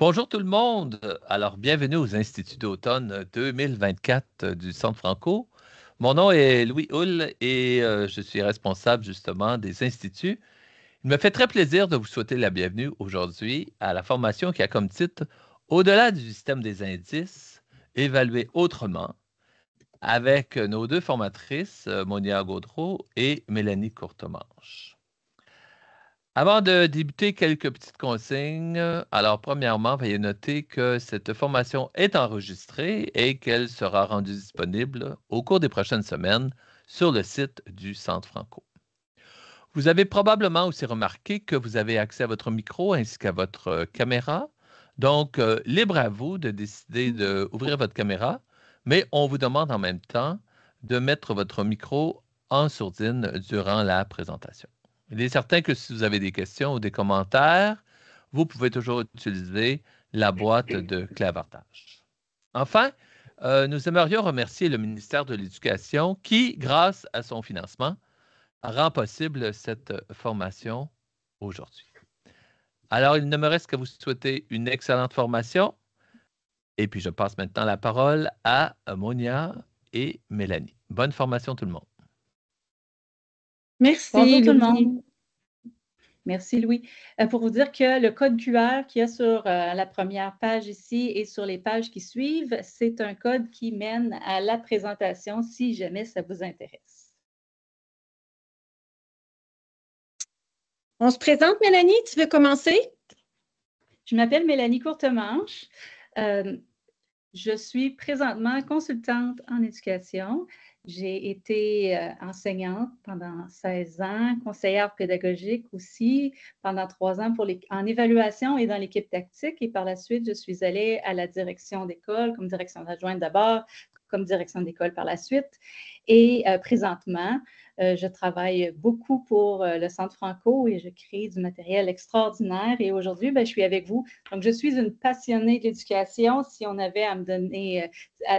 Bonjour tout le monde. Alors, bienvenue aux Instituts d'automne 2024 du Centre Franco. Mon nom est Louis Hull et je suis responsable justement des instituts. Il me fait très plaisir de vous souhaiter la bienvenue aujourd'hui à la formation qui a comme titre Au-delà du système des indices, évaluer autrement, avec nos deux formatrices, Monia Gaudreau et Mélanie Courtemanche. Avant de débuter, quelques petites consignes. Alors, premièrement, veuillez noter que cette formation est enregistrée et qu'elle sera rendue disponible au cours des prochaines semaines sur le site du Centre Franco. Vous avez probablement aussi remarqué que vous avez accès à votre micro ainsi qu'à votre caméra. Donc, libre à vous de décider d'ouvrir votre caméra, mais on vous demande en même temps de mettre votre micro en sourdine durant la présentation. Il est certain que si vous avez des questions ou des commentaires, vous pouvez toujours utiliser la boîte de clavardage. Enfin, nous aimerions remercier le ministère de l'Éducation qui, grâce à son financement, rend possible cette formation aujourd'hui. Alors, il ne me reste qu'à vous souhaiter une excellente formation. Et puis, je passe maintenant la parole à Monia et Mélanie. Bonne formation tout le monde. Merci, Bonjour tout le Louis. monde. Merci, Louis. Pour vous dire que le code QR qu'il y a sur la première page ici et sur les pages qui suivent, c'est un code qui mène à la présentation si jamais ça vous intéresse. On se présente, Mélanie, tu veux commencer? Je m'appelle Mélanie Courtemanche. Je suis présentement consultante en éducation. J'ai été enseignante pendant 16 ans, conseillère pédagogique aussi pendant 3 ans en évaluation et dans l'équipe tactique. Et par la suite, je suis allée à la direction d'école, comme direction adjointe d'abord, comme direction d'école par la suite. Et présentement, je travaille beaucoup pour le Centre Franco et je crée du matériel extraordinaire. Et aujourd'hui, je suis avec vous. Donc, je suis une passionnée d'éducation. Si on avait à me donner,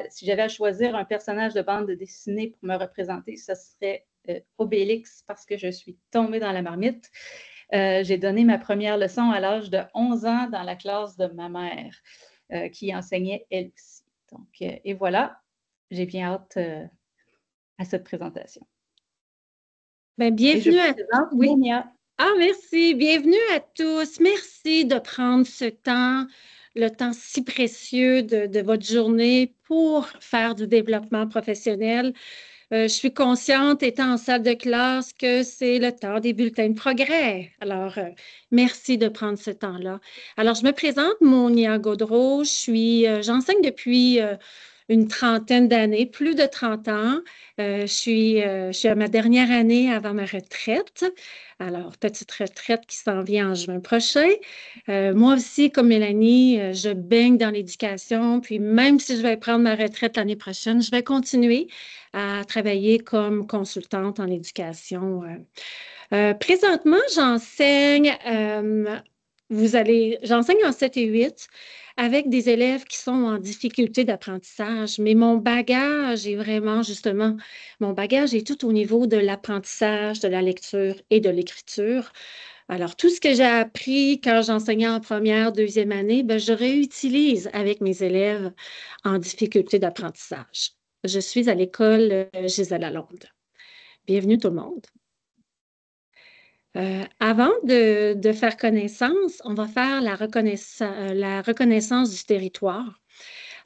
si j'avais à choisir un personnage de bande dessinée pour me représenter, ce serait Obélix parce que je suis tombée dans la marmite. J'ai donné ma première leçon à l'âge de 11 ans dans la classe de ma mère qui enseignait elle aussi. Donc, et voilà, j'ai bien hâte à cette présentation. Bienvenue à tous. Oui. Merci. Bienvenue à tous. Merci de prendre ce temps, le temps si précieux de votre journée pour faire du développement professionnel. Je suis consciente, étant en salle de classe, que c'est le temps des bulletins de progrès. Alors, merci de prendre ce temps-là. Alors, je me présente, Monia Gaudreau. J'enseigne depuis une trentaine d'années, plus de 30 ans. Je suis à ma dernière année avant ma retraite. Alors, petite retraite qui s'en vient en juin prochain. Moi aussi, comme Mélanie, je baigne dans l'éducation. Puis même si je vais prendre ma retraite l'année prochaine, je vais continuer à travailler comme consultante en éducation. Présentement, j'enseigne en 7 et 8 avec des élèves qui sont en difficulté d'apprentissage, mais mon bagage est tout au niveau de l'apprentissage, de la lecture et de l'écriture. Alors, tout ce que j'ai appris quand j'enseignais en première, deuxième année, je réutilise avec mes élèves en difficulté d'apprentissage. Je suis à l'école Gisèle Lalonde. Bienvenue tout le monde. Avant de faire connaissance, on va faire la reconnaissance du territoire.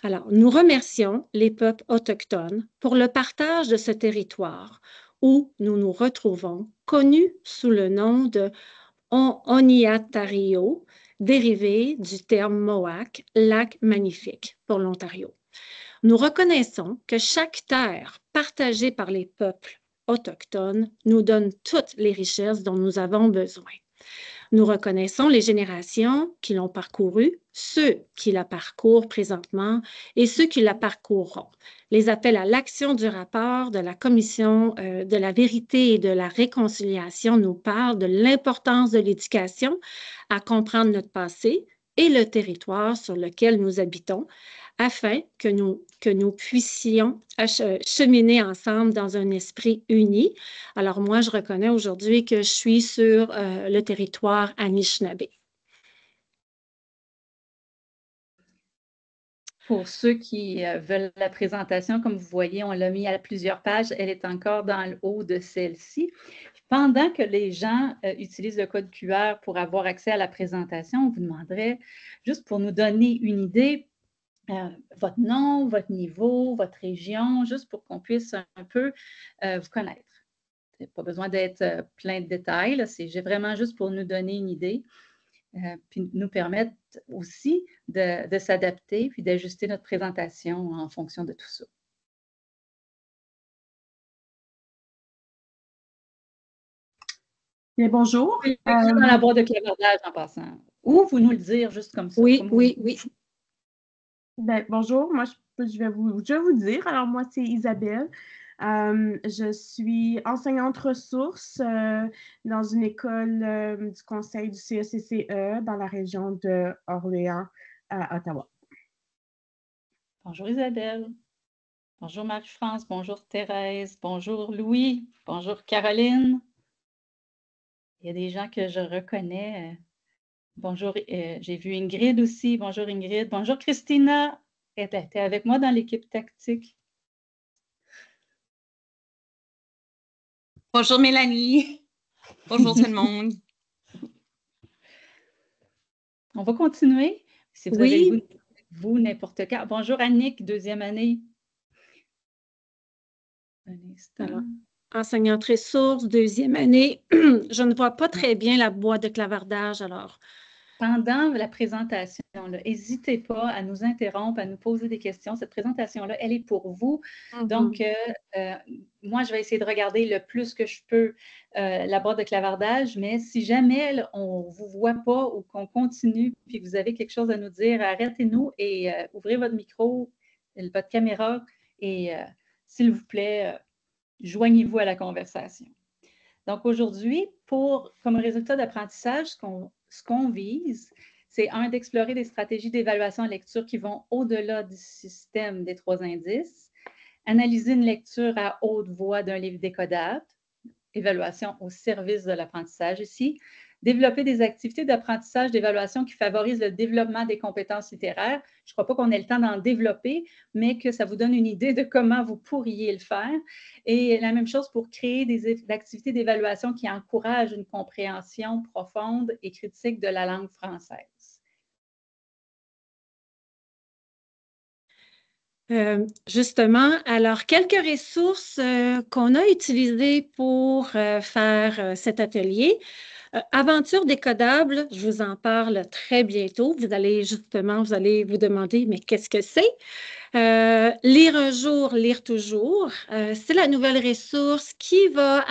Alors, nous remercions les peuples autochtones pour le partage de ce territoire où nous nous retrouvons, connu sous le nom de Oniatario, dérivé du terme Mohawk, lac magnifique pour l'Ontario. Nous reconnaissons que chaque terre partagée par les peuples autochtones nous donne toutes les richesses dont nous avons besoin. Nous reconnaissons les générations qui l'ont parcouru, ceux qui la parcourent présentement et ceux qui la parcourront. Les appels à l'action du rapport de la Commission de la vérité et de la réconciliation nous parlent de l'importance de l'éducation à comprendre notre passé et le territoire sur lequel nous habitons, afin que nous puissions cheminer ensemble dans un esprit uni. Alors moi, je reconnais aujourd'hui que je suis sur le territoire Anishinaabe. Pour ceux qui veulent la présentation, comme vous voyez, on l'a mis à plusieurs pages. Elle est encore dans le haut de celle-ci. Pendant que les gens utilisent le code QR pour avoir accès à la présentation, on vous demanderait, juste pour nous donner une idée, votre nom, votre niveau, votre région, juste pour qu'on puisse un peu vous connaître. Il n'y a pas besoin d'être plein de détails, c'est vraiment juste pour nous donner une idée, puis nous permettre aussi de s'adapter puis d'ajuster notre présentation en fonction de tout ça. Bien, bonjour. Dans la boîte de clavardage en passant. Ou vous nous le dire juste comme ça. Oui, comme oui. Ben, bonjour, moi je vais vous dire. Alors moi c'est Isabelle. Je suis enseignante ressources dans une école du conseil du CECCE dans la région de Orléans à Ottawa. Bonjour Isabelle. Bonjour Marie-France. Bonjour Thérèse. Bonjour Louis. Bonjour Caroline. Il y a des gens que je reconnais. Bonjour, j'ai vu Ingrid aussi. Bonjour Ingrid. Bonjour Christina. Tu es avec moi dans l'équipe tactique. Bonjour Mélanie. Bonjour tout le monde. On va continuer. Si vous avez le goût, vous, n'importe quand. Bonjour Annick, deuxième année. Un instant. Alors, enseignante ressources, deuxième année. Je ne vois pas très bien la boîte de clavardage, alors. Pendant la présentation, n'hésitez pas à nous interrompre, à nous poser des questions. Cette présentation-là, elle est pour vous. Donc, moi, je vais essayer de regarder le plus que je peux la boîte de clavardage, mais si jamais on ne vous voit pas ou qu'on continue, puis que vous avez quelque chose à nous dire, arrêtez-nous et ouvrez votre micro, votre caméra et s'il vous plaît, joignez-vous à la conversation. Donc, aujourd'hui, comme résultat d'apprentissage, ce qu'on vise, c'est d'explorer des stratégies d'évaluation en lecture qui vont au-delà du système des 3 indices, analyser une lecture à haute voix d'un livre décodable, évaluation au service de l'apprentissage ici, développer des activités d'apprentissage, d'évaluation qui favorisent le développement des compétences littéraires. Je ne crois pas qu'on ait le temps d'en développer, mais que ça vous donne une idée de comment vous pourriez le faire. Et la même chose pour créer des activités d'évaluation qui encouragent une compréhension profonde et critique de la langue française. Justement, alors, quelques ressources qu'on a utilisées pour faire cet atelier. Aventure décodable, je vous en parle très bientôt. Vous allez vous demander, mais qu'est-ce que c'est? Lire un jour, lire toujours. C'est la nouvelle ressource qui va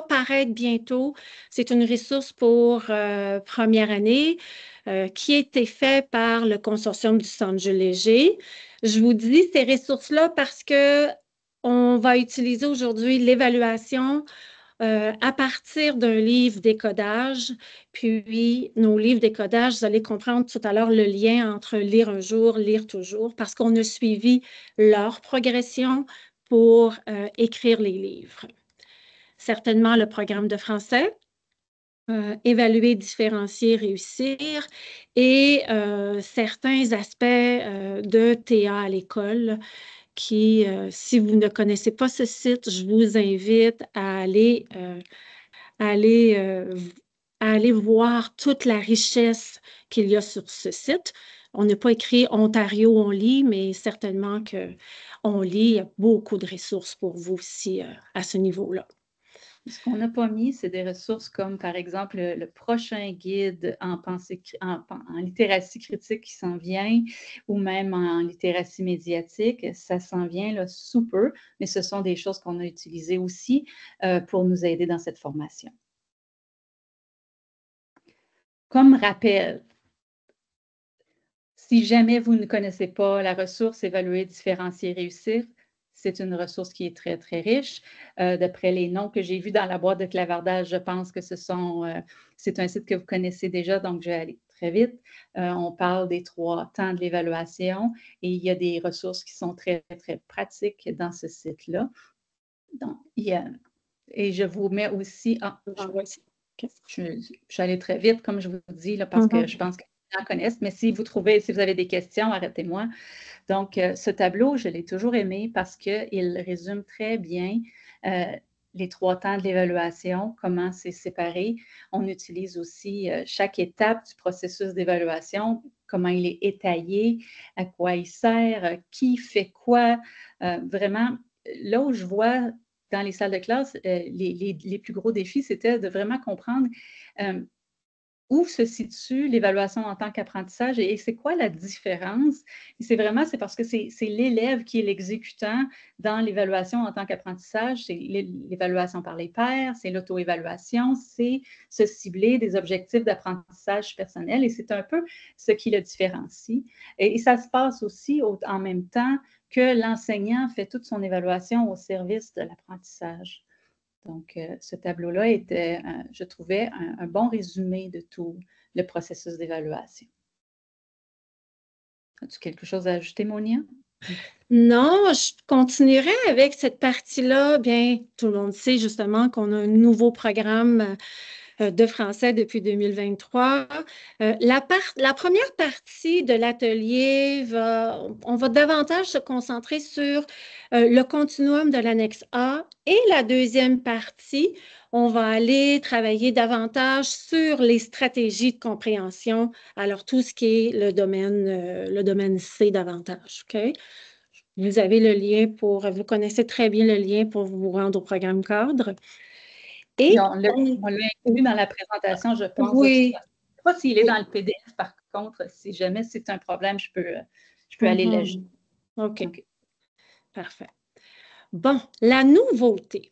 paraître bientôt. C'est une ressource pour première année qui a été faite par le consortium du Centre Jules Léger. Je vous dis ces ressources-là parce qu'on va utiliser aujourd'hui l'évaluation à partir d'un livre décodage. Puis, nos livres décodage, vous allez comprendre tout à l'heure le lien entre lire un jour, lire toujours, parce qu'on a suivi leur progression pour écrire les livres. Certainement le programme de français, évaluer, différencier, réussir, et certains aspects de TA à l'école qui, si vous ne connaissez pas ce site, je vous invite à aller voir toute la richesse qu'il y a sur ce site. On n'a pas écrit Ontario, on lit, mais certainement qu'on lit. Il y a beaucoup de ressources pour vous aussi à ce niveau-là. Ce qu'on n'a pas mis, c'est des ressources comme, par exemple, le prochain guide en littératie critique qui s'en vient, ou même en littératie médiatique. Ça s'en vient là, sous peu, mais ce sont des choses qu'on a utilisées aussi pour nous aider dans cette formation. Comme rappel, si jamais vous ne connaissez pas la ressource Évaluer, différencier, réussir, c'est une ressource qui est très, très riche. D'après les noms que j'ai vus dans la boîte de clavardage, je pense que c'est un site que vous connaissez déjà, donc je vais aller très vite. On parle des 3 temps de l'évaluation et il y a des ressources qui sont très, très pratiques dans ce site-là. Donc, et je vous mets aussi... je suis allée très vite, comme je vous dis, là, parce que je pense que gens connaissent, mais si vous avez des questions, arrêtez-moi. Donc, ce tableau, je l'ai toujours aimé parce qu'il résume très bien les 3 temps de l'évaluation, comment c'est séparé. On utilise aussi chaque étape du processus d'évaluation, comment il est étayé, à quoi il sert, qui fait quoi. Vraiment, là où je vois dans les salles de classe, les plus gros défis, c'était de vraiment comprendre où se situe l'évaluation en tant qu'apprentissage et c'est quoi la différence? Et c'est parce que c'est l'élève qui est l'exécutant dans l'évaluation en tant qu'apprentissage. C'est l'évaluation par les pairs, c'est l'auto-évaluation, c'est se cibler des objectifs d'apprentissage personnel et c'est un peu ce qui le différencie. Et ça se passe aussi en même temps que l'enseignant fait toute son évaluation au service de l'apprentissage. Donc, ce tableau-là était, je trouvais, un bon résumé de tout le processus d'évaluation. As-tu quelque chose à ajouter, Monia? Non, je continuerai avec cette partie-là. Bien, tout le monde sait justement qu'on a un nouveau programme de français depuis 2023. La première partie de l'atelier, on va davantage se concentrer sur le continuum de l'annexe A et la deuxième partie, on va aller travailler davantage sur les stratégies de compréhension, alors tout ce qui est le domaine C davantage. OK? Vous avez le lien vous connaissez très bien le lien pour vous rendre au programme cadre. Et on l'a inclus dans la présentation, je pense. Oui. Je ne sais pas s'il est dans le PDF, par contre, si jamais c'est un problème, je peux aller l'ajouter. OK. Parfait. Bon, la nouveauté.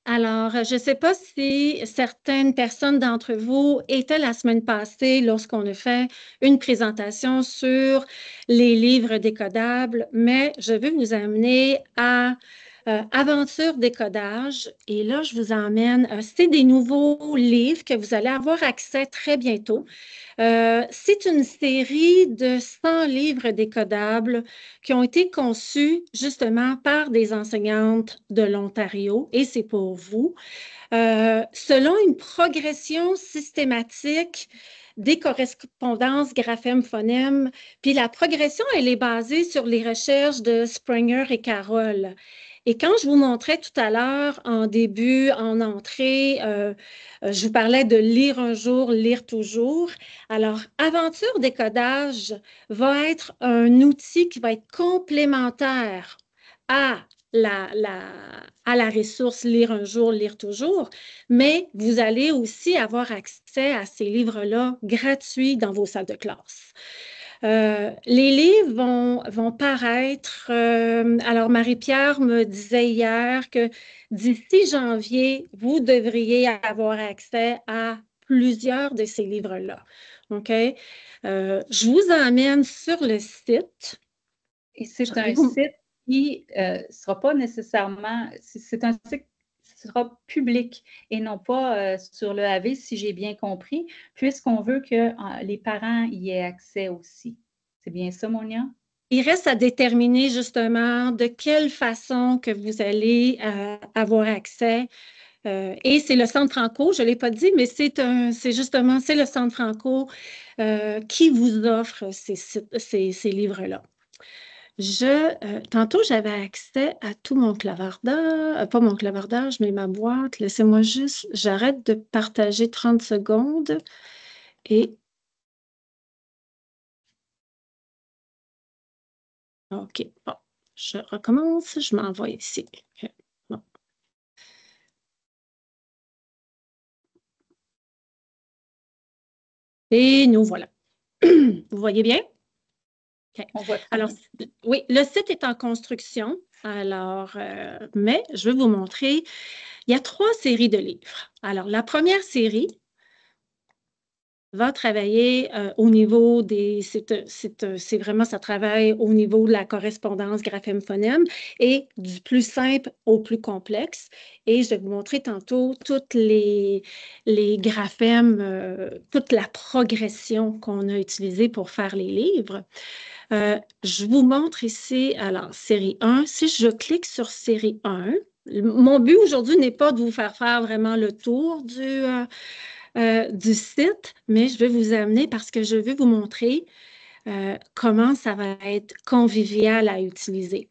Alors, je ne sais pas si certaines personnes d'entre vous étaient la semaine passée lorsqu'on a fait une présentation sur les livres décodables, mais je vais vous amener à Aventure décodage. Et là, je vous emmène, c'est des nouveaux livres que vous allez avoir accès très bientôt. C'est une série de 100 livres décodables qui ont été conçus justement par des enseignantes de l'Ontario et c'est pour vous, selon une progression systématique des correspondances graphèmes-phonèmes. Puis la progression, elle est basée sur les recherches de Springer et Carroll. Et quand je vous montrais tout à l'heure, en début, en entrée, je vous parlais de lire un jour, lire toujours. Alors, Aventure décodage va être un outil qui va être complémentaire à la ressource Lire un jour, lire toujours, mais vous allez aussi avoir accès à ces livres-là gratuits dans vos salles de classe. Les livres vont paraître, alors Marie-Pierre me disait hier que d'ici janvier, vous devriez avoir accès à plusieurs de ces livres-là. OK? Je vous emmène sur le site. Et c'est un site qui ne sera pas nécessairement, c'est un site qui sera public et non pas sur le AV, si j'ai bien compris, puisqu'on veut que les parents y aient accès aussi. C'est bien ça, Monia? Il reste à déterminer justement de quelle façon que vous allez avoir accès. Et c'est le Centre Franco, je ne l'ai pas dit, mais c'est le Centre Franco qui vous offre ces livres-là. Tantôt, j'avais accès à tout mon clavardage, pas mon clavardage, mais ma boîte. Laissez-moi juste, j'arrête de partager 30 secondes et... OK, bon, je recommence, je m'envoie ici. Okay. Bon. Et nous voilà. Vous voyez bien? Okay. Alors, oui, le site est en construction, alors, mais je vais vous montrer. Il y a 3 séries de livres. Alors, la première série va travailler au niveau c'est vraiment, ça travaille au niveau de la correspondance graphème-phonème et du plus simple au plus complexe. Et je vais vous montrer tantôt toutes les graphèmes, toute la progression qu'on a utilisée pour faire les livres. Je vous montre ici, alors, série 1. Si je clique sur série 1, mon but aujourd'hui n'est pas de vous faire vraiment le tour du site, mais je vais vous amener parce que je veux vous montrer comment ça va être convivial à utiliser.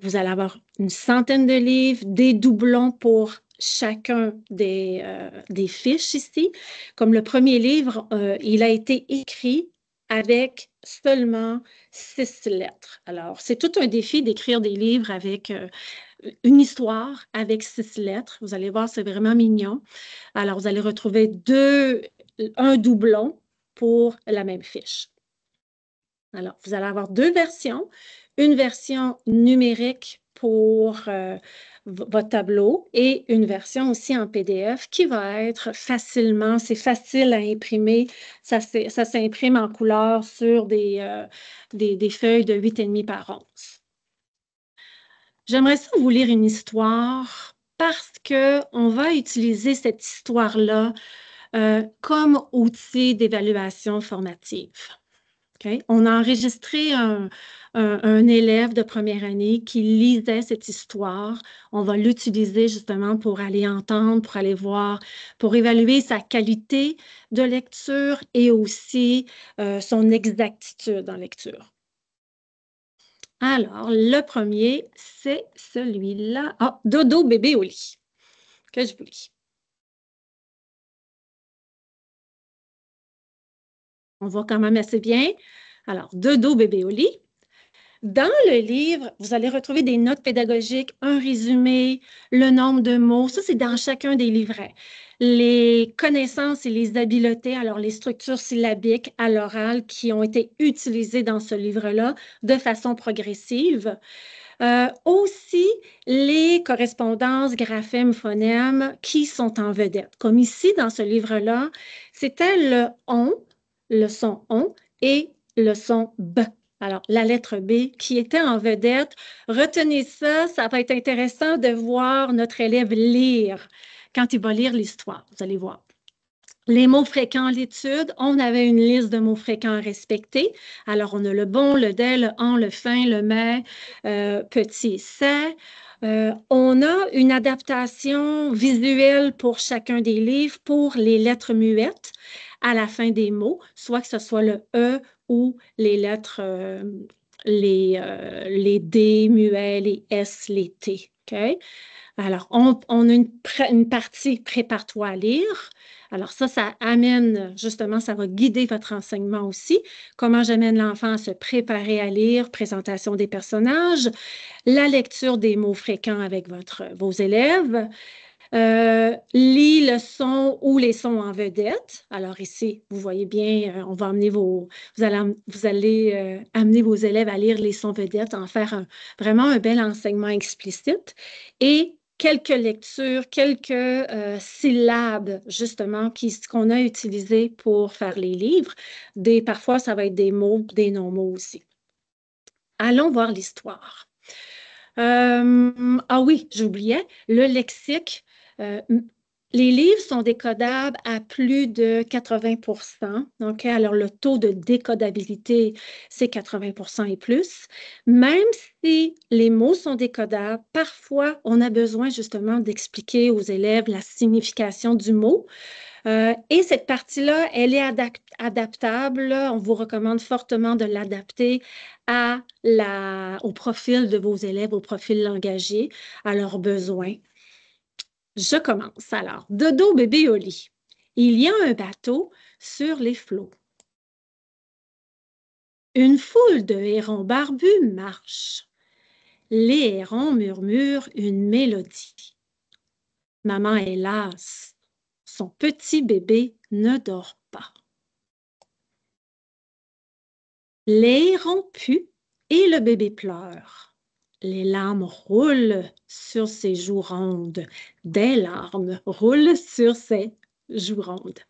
Vous allez avoir une centaine de livres, des doublons pour chacun des fiches ici. Comme le premier livre, il a été écrit avec seulement 6 lettres. Alors, c'est tout un défi d'écrire des livres avec une histoire avec 6 lettres. Vous allez voir, c'est vraiment mignon. Alors, vous allez retrouver un doublon pour la même fiche. Alors, vous allez avoir 2 versions. Une version numérique pour votre tableau et une version aussi en PDF qui va être c'est facile à imprimer. Ça s'imprime en couleur sur des feuilles de 8,5 par 11. J'aimerais ça vous lire une histoire parce qu'on va utiliser cette histoire-là comme outil d'évaluation formative. Okay? On a enregistré un élève de première année qui lisait cette histoire. On va l'utiliser justement pour aller entendre, pour aller voir, pour évaluer sa qualité de lecture et aussi son exactitude en lecture. Alors, le premier, c'est celui-là. Ah, Dodo, bébé au lit, que je vous lis. On voit quand même assez bien. Alors, Dodo, bébé au lit. Dans le livre, vous allez retrouver des notes pédagogiques, un résumé, le nombre de mots. Ça, c'est dans chacun des livrets. Les connaissances et les habiletés, alors les structures syllabiques à l'oral qui ont été utilisées dans ce livre-là de façon progressive. Aussi, les correspondances, graphèmes, phonèmes qui sont en vedette. Comme ici, dans ce livre-là, c'était le « on », le son « on » et le son « b ». Alors, la lettre B qui était en vedette. Retenez ça, ça va être intéressant de voir notre élève lire quand il va lire l'histoire. Vous allez voir. Les mots fréquents à l'étude, on avait une liste de mots fréquents à respecter. Alors, on a le bon, le des, le en, le fin, le mais, petit, c'est. On a une adaptation visuelle pour chacun des livres pour les lettres muettes à la fin des mots, soit que ce soit le E ou les lettres, les D muets, les S, les T. Okay? Alors, on a une partie prépare-toi à lire. Alors ça amène, justement, ça va guider votre enseignement aussi. Comment j'amène l'enfant à se préparer à lire, présentation des personnages, la lecture des mots fréquents avec vos élèves, lis le son ou les sons en vedette. Alors ici, vous voyez bien, on va amener vous allez amener vos élèves à lire les sons vedettes, en faire vraiment un bel enseignement explicite. Et quelques lectures, quelques syllabes, justement, qu'on a utilisées pour faire les livres. Parfois, ça va être des mots, des non-mots aussi. Allons voir l'histoire. Ah oui, j'oubliais, le lexique. Les livres sont décodables à plus de 80%. Okay? Alors, le taux de décodabilité, c'est 80% et plus. Même si les mots sont décodables, parfois, on a besoin justement d'expliquer aux élèves la signification du mot. Et cette partie-là, elle est adaptable. On vous recommande fortement de l'adapter au profil de vos élèves, au profil langagier, à leurs besoins. Je commence alors. Dodo, bébé au lit. Il y a un bateau sur les flots. Une foule de hérons barbus marche. Les hérons murmurent une mélodie. Maman est lasse. Son petit bébé ne dort pas. Les hérons puent et le bébé pleure. Les larmes roulent sur ses joues rondes. Des larmes roulent sur ses joues rondes.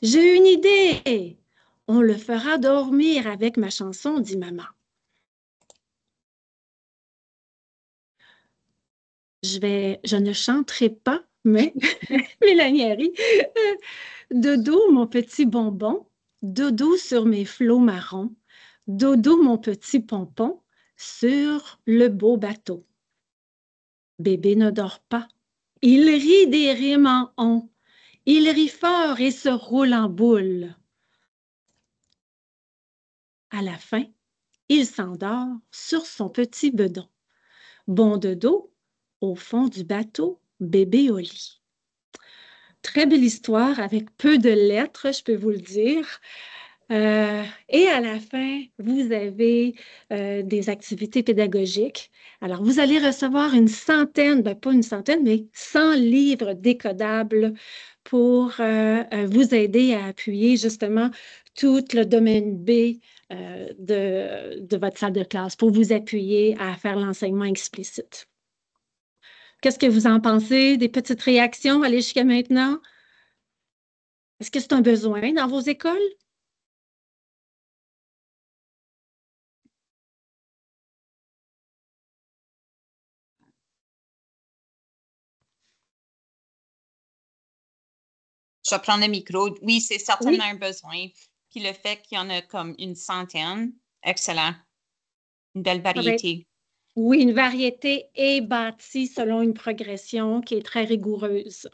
J'ai une idée. On le fera dormir avec ma chanson, dit maman. Je ne chanterai pas, mais Mélanie rit. Dodo, mon petit bonbon, dodo sur mes flots marrons, dodo, mon petit pompon, sur le beau bateau. Bébé ne dort pas. Il rit des rimes en on. Il rit fort et se roule en boule. À la fin, il s'endort sur son petit bedon. Bon de dos, au fond du bateau, bébé au lit. Très belle histoire avec peu de lettres, je peux vous le dire. Et à la fin, vous avez des activités pédagogiques. Alors, vous allez recevoir une centaine, pas une centaine, mais 100 livres décodables pour vous aider à appuyer justement tout le domaine B de votre salle de classe, pour vous appuyer à faire l'enseignement explicite. Qu'est-ce que vous en pensez? Des petites réactions? Allez jusqu'à maintenant. Est-ce que c'est un besoin dans vos écoles? Je vais prendre le micro. Oui, c'est certainement un besoin. Puis le fait qu'il y en a comme une centaine, excellent. Une belle variété. Oui, une variété est bâtie selon une progression qui est très rigoureuse.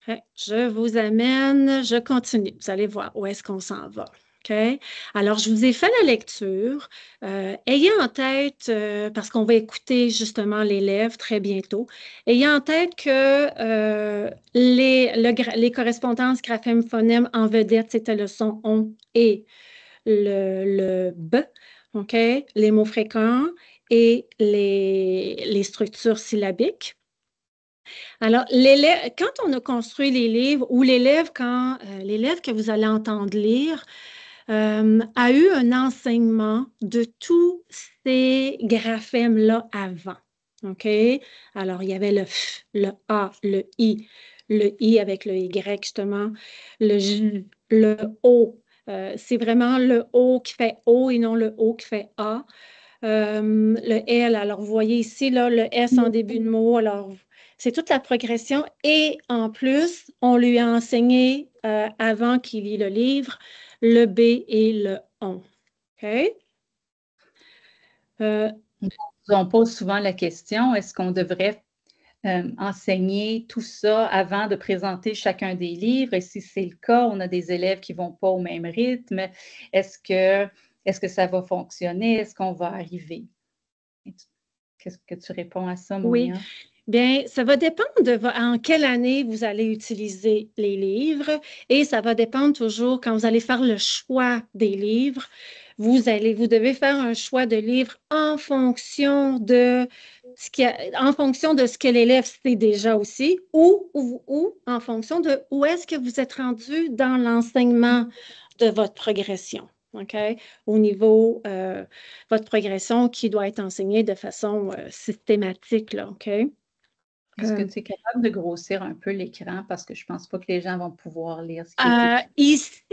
Je vous amène, je continue. Vous allez voir où est-ce qu'on s'en va. Okay? Alors, je vous ai fait la lecture. Ayez en tête, parce qu'on va écouter justement l'élève très bientôt, ayez en tête que les correspondances graphème-phonème en vedette, c'était le son on et le b, OK? Les mots fréquents et les structures syllabiques. Alors, quand on a construit les livres, ou l'élève que vous allez entendre lire a eu un enseignement de tous ces graphèmes-là avant. OK? Alors, il y avait le F, le A, le I avec le Y, justement, le J, le O. C'est vraiment le O qui fait O et non le O qui fait A. Le L, alors vous voyez ici, là, le S en début de mot, alors c'est toute la progression et en plus, on lui a enseigné avant qu'il lit le livre, le B et le on. OK? On pose souvent la question, est-ce qu'on devrait enseigner tout ça avant de présenter chacun des livres? Et si c'est le cas, on a des élèves qui ne vont pas au même rythme. Est-ce que ça va fonctionner? Est-ce qu'on va arriver? Qu'est-ce que tu réponds à ça, Monia? Oui. Bien, ça va dépendre en quelle année vous allez utiliser les livres et ça va dépendre toujours quand vous allez faire le choix des livres. Vous devez faire un choix de livre en fonction de ce que l'élève sait déjà aussi ou en fonction de où est-ce que vous êtes rendu dans l'enseignement de votre progression. OK? Au niveau votre progression qui doit être enseignée de façon systématique, là, OK? Est-ce que tu es capable de grossir un peu l'écran parce que je ne pense pas que les gens vont pouvoir lire ce qui est écrit? Ici,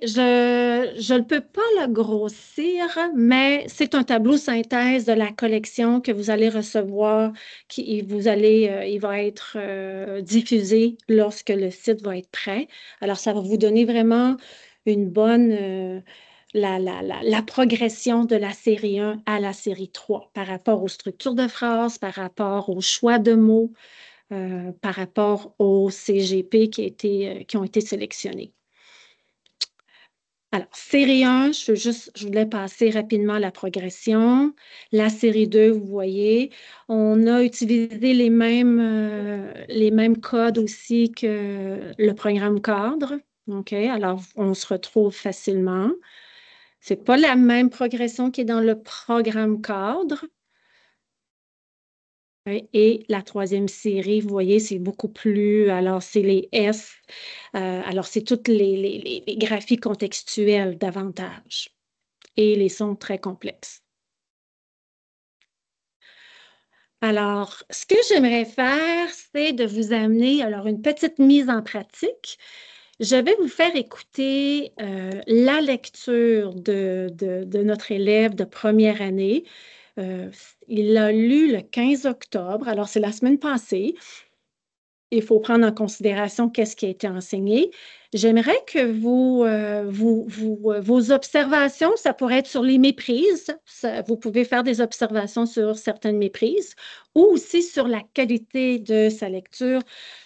je ne peux pas le grossir, mais c'est un tableau synthèse de la collection que vous allez recevoir, il va être diffusé lorsque le site va être prêt. Alors, ça va vous donner vraiment une bonne la progression de la série 1 à la série 3 par rapport aux structures de phrases, par rapport aux choix de mots, par rapport aux CGP qui ont été sélectionnés. Alors, série 1, je voulais passer rapidement la progression. La série 2, vous voyez, on a utilisé les mêmes codes aussi que le programme cadre. OK, alors on se retrouve facilement. Ce n'est pas la même progression qui est dans le programme cadre. Et la troisième série, vous voyez, c'est beaucoup plus, alors c'est les S, alors c'est toutes les graphies contextuelles davantage et les sons très complexes. Alors, ce que j'aimerais faire, c'est de vous amener, alors une petite mise en pratique. Je vais vous faire écouter la lecture de notre élève de première année. Il l'a lu le 15 octobre, alors c'est la semaine passée. il faut prendre en considération qu'est-ce qui a été enseigné. J'aimerais que vos observations, ça pourrait être sur les méprises. Vous pouvez faire des observations sur certaines méprises ou aussi sur la qualité de sa lecture,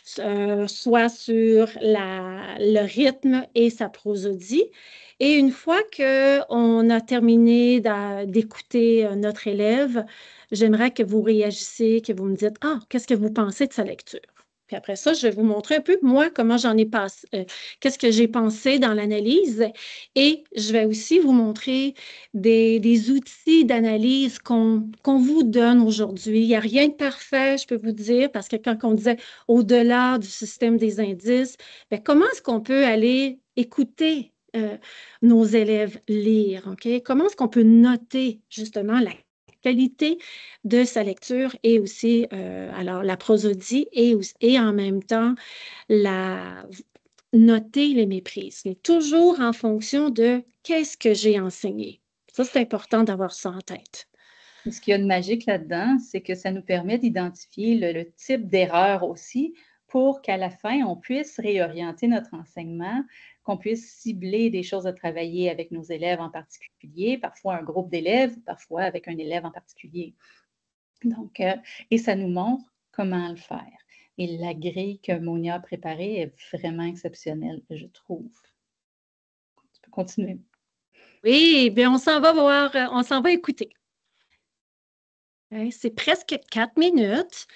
soit sur le rythme et sa prosodie. Et une fois qu'on a terminé d'écouter notre élève, j'aimerais que vous réagissiez, que vous me dites, ah, qu'est-ce que vous pensez de sa lecture? Puis après ça, je vais vous montrer un peu, moi, comment j'en ai passé, qu'est-ce que j'ai pensé dans l'analyse. Et je vais aussi vous montrer des outils d'analyse qu'on vous donne aujourd'hui. Il n'y a rien de parfait, je peux vous dire, parce que quand on disait au-delà du système des indices, bien, comment est-ce qu'on peut aller écouter nos élèves lire, OK? Comment est-ce qu'on peut noter justement la qualité de sa lecture et aussi alors la prosodie et en même temps noter les méprises, mais toujours en fonction de qu'est-ce que j'ai enseigné. Ça, c'est important d'avoir ça en tête. Ce qu'il y a de magique là-dedans, c'est que ça nous permet d'identifier le type d'erreur aussi pour qu'à la fin, on puisse réorienter notre enseignement, qu'on puisse cibler des choses à travailler avec nos élèves en particulier, parfois un groupe d'élèves, parfois avec un élève en particulier. Donc, et ça nous montre comment le faire. Et la grille que Monia a préparée est vraiment exceptionnelle, je trouve. Tu peux continuer. Oui, bien, on s'en va voir, on s'en va écouter. C'est presque 4 minutes.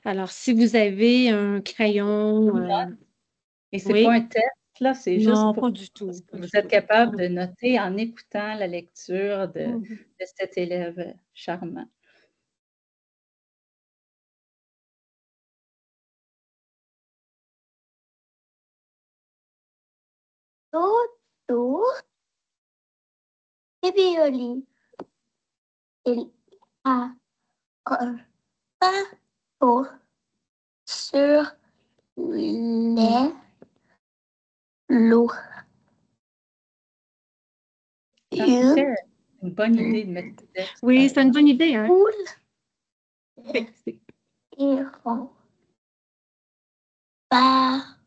Alors, si vous avez un crayon... Et ce n'est pas un test, là, c'est juste non, pour pas du tout. que vous êtes capable de noter en écoutant la lecture de cet élève charmant. Dodo et Bioli. Il a un bateau sur l'eau. C'était une bonne idée de mettre du texte. Oui, c'est une bonne idée. Hein? Iront par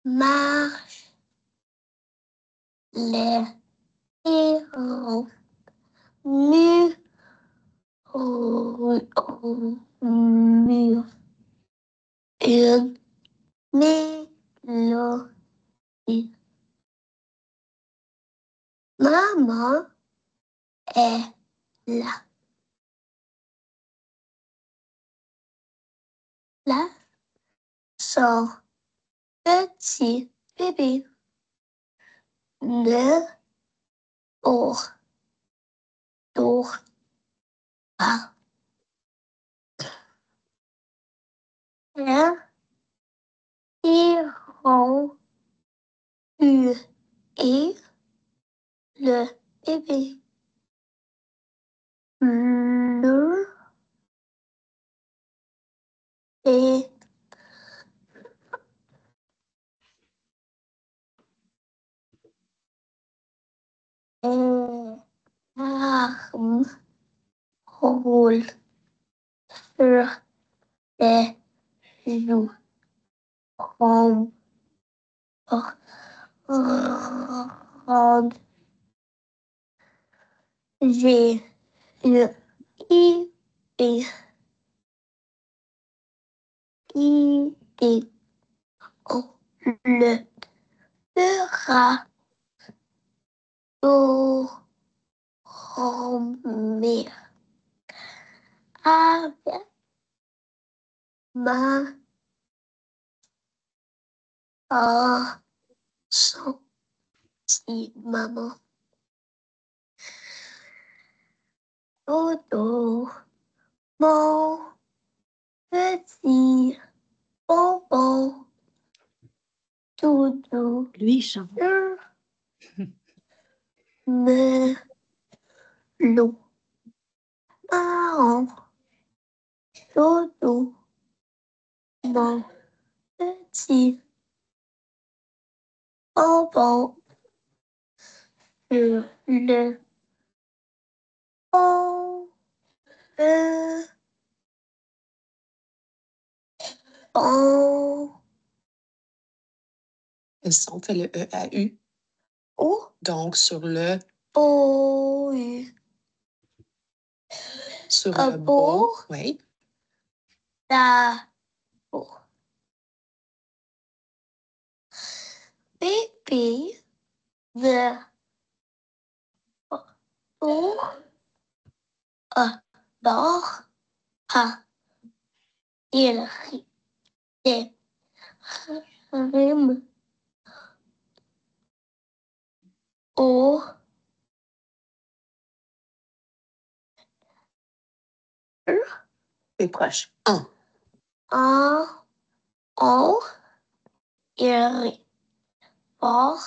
marche les héros mur une mélodie. Maman est là. Là, son petit bébé ne dort pas. Ils eu et le bébé. Le et arme roule sur les joues. Ronde. J'ai eu idée. On le fera dormir avec ma gentille maman. Dodo, mon petit bonbon. Dodo. Lui, il chante. Melon. Marron. Dodo. Mon petit bonbon. Le O, E, O, Le son fait le E à U. O, Donc, sur le O, U, sur A le bas, beau. oui. Da, O. Baby, the, O, A, d'or, A, il, ri, rime, O, C'est proche. Un. O, il, ri, fort,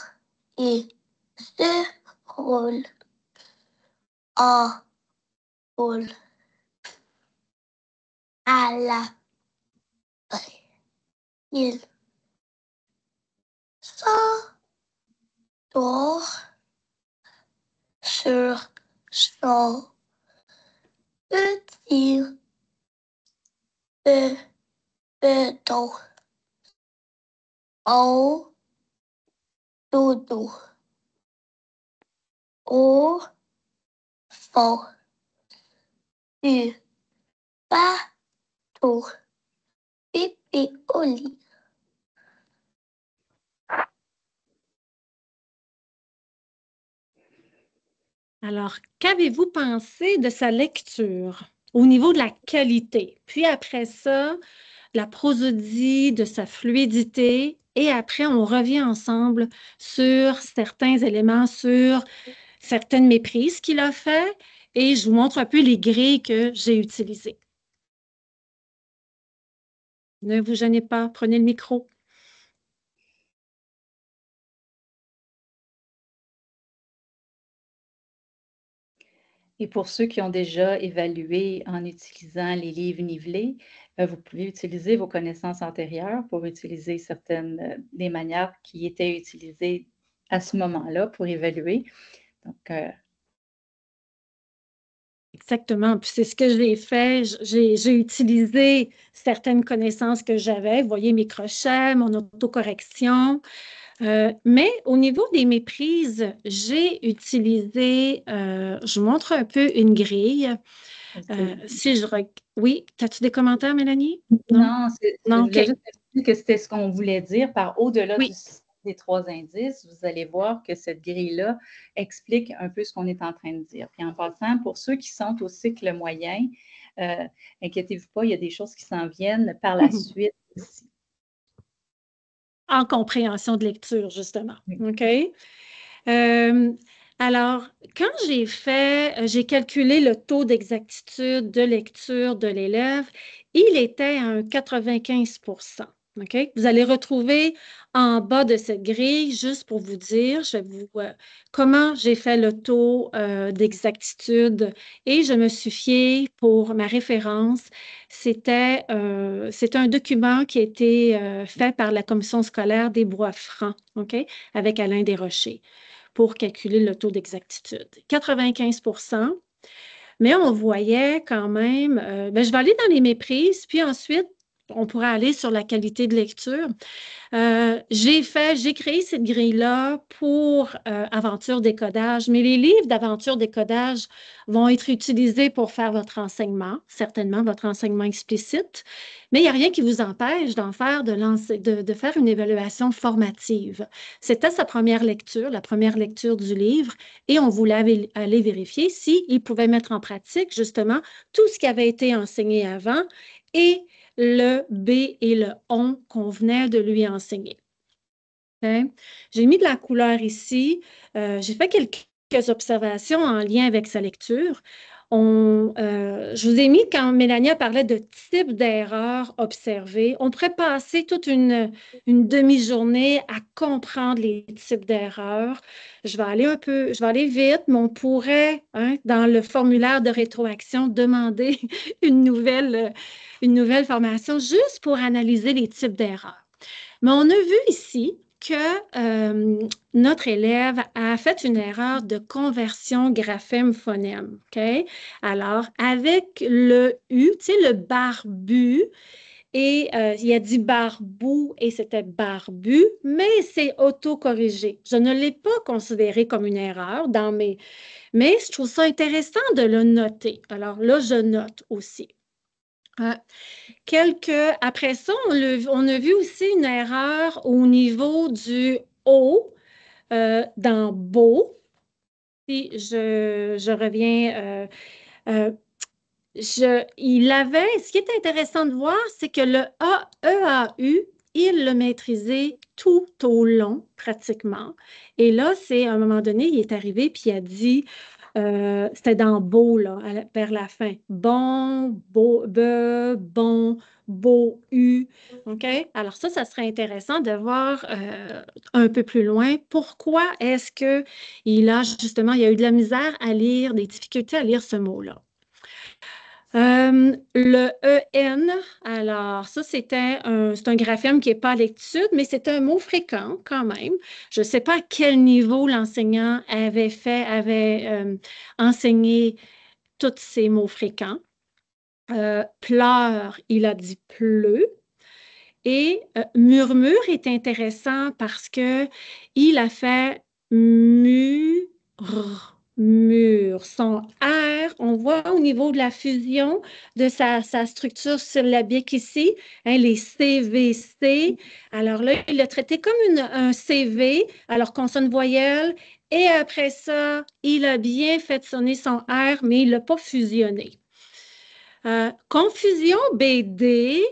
il se roule, en roule, à la paix. Il s'endort sur son petit bedon au dodo, au fond du bateau, pipi au lit. Alors, qu'avez-vous pensé de sa lecture au niveau de la qualité? Puis après ça, la prosodie, de sa fluidité. Et après, on revient ensemble sur certains éléments, sur certaines méprises qu'il a fait. Et je vous montre un peu les grilles que j'ai utilisées. Ne vous gênez pas, prenez le micro. Et pour ceux qui ont déjà évalué en utilisant les livres nivelés, vous pouvez utiliser vos connaissances antérieures pour utiliser certaines des manières qui étaient utilisées à ce moment-là pour évaluer. Donc, Exactement. Puis c'est ce que j'ai fait. J'ai utilisé certaines connaissances que j'avais. Vous voyez mes crochets, mon autocorrection. Mais au niveau des méprises, j'ai utilisé, je vous montre un peu une grille. Oui, as-tu des commentaires, Mélanie? Non, je Non, voulais OK. juste dire que c'était ce qu'on voulait dire par au-delà Oui. des 3 indices. Vous allez voir que cette grille-là explique un peu ce qu'on est en train de dire. Puis en passant, pour ceux qui sont au cycle moyen, inquiétez-vous pas, il y a des choses qui s'en viennent par la suite aussi. En compréhension de lecture, justement. Oui. OK? Alors, quand j'ai calculé le taux d'exactitude de lecture de l'élève, il était à un 95 %. OK? Vous allez retrouver en bas de cette grille, juste pour vous dire, comment j'ai fait le taux d'exactitude et je me suis fiée pour ma référence. C'est un document qui a été fait par la commission scolaire des Bois-Francs, OK? Avec Alain Desrochers, pour calculer le taux d'exactitude. 95 %. Mais on voyait quand même, je vais aller dans les méprises, puis ensuite, on pourra aller sur la qualité de lecture. J'ai créé cette grille-là pour Aventure Décodage, mais les livres d'Aventure Décodage vont être utilisés pour faire votre enseignement, certainement votre enseignement explicite, mais il n'y a rien qui vous empêche d'en faire, de faire une évaluation formative. C'était sa première lecture, la première lecture du livre, et on voulait aller vérifier s'il pouvait mettre en pratique justement tout ce qui avait été enseigné avant et le B et le on qu'on venait de lui enseigner. Okay? J'ai mis de la couleur ici. J'ai fait quelques observations en lien avec sa lecture. Je vous ai mis, quand Mélanie parlait de type d'erreur observée, on pourrait passer toute une demi-journée à comprendre les types d'erreurs. Je vais aller vite, mais on pourrait, dans le formulaire de rétroaction, demander une nouvelle formation juste pour analyser les types d'erreurs. Mais on a vu ici que notre élève a fait une erreur de conversion graphème-phonème. OK? Alors, avec le U, tu sais, le barbu, et il a dit barbou et c'était barbu, mais c'est autocorrigé. Je ne l'ai pas considéré comme une erreur mais je trouve ça intéressant de le noter. Alors là, je note aussi. Après ça, on a vu aussi une erreur au niveau du O dans beau. Si je reviens, ce qui est intéressant de voir, c'est que le EAU, il le maîtrisait tout au long, pratiquement. Et là, à un moment donné, il est arrivé puis il a dit, c'était dans beau, là, vers la fin. Bon, beau, bon, beau, U. OK? Alors ça serait intéressant de voir un peu plus loin pourquoi est-ce qu'il a a eu de la misère à lire, des difficultés à lire ce mot-là. Le EN, alors ça, c'est un graphème qui n'est pas à lecture, mais c'est un mot fréquent quand même. Je ne sais pas à quel niveau l'enseignant avait enseigné tous ces mots fréquents. Pleure, il a dit pleut. Et murmure est intéressant parce qu'il a fait mur. Son R, on voit au niveau de la fusion de sa structure syllabique ici, hein, les CVC. Alors là, il l'a traité comme un CV, alors consonne voyelle. Et après ça, il a bien fait sonner son R, mais il ne l'a pas fusionné. Confusion BD,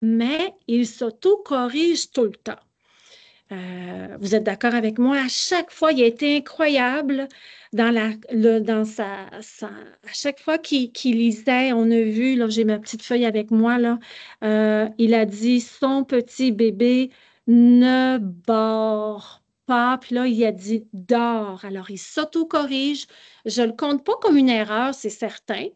mais il s'auto-corrige tout le temps. Vous êtes d'accord avec moi? À chaque fois, il a été incroyable à chaque fois qu'il lisait, on a vu, là, j'ai ma petite feuille avec moi, là, il a dit son petit bébé ne dort pas. Puis là, il a dit dort. Alors, il s'auto-corrige. Je ne le compte pas comme une erreur, c'est certain,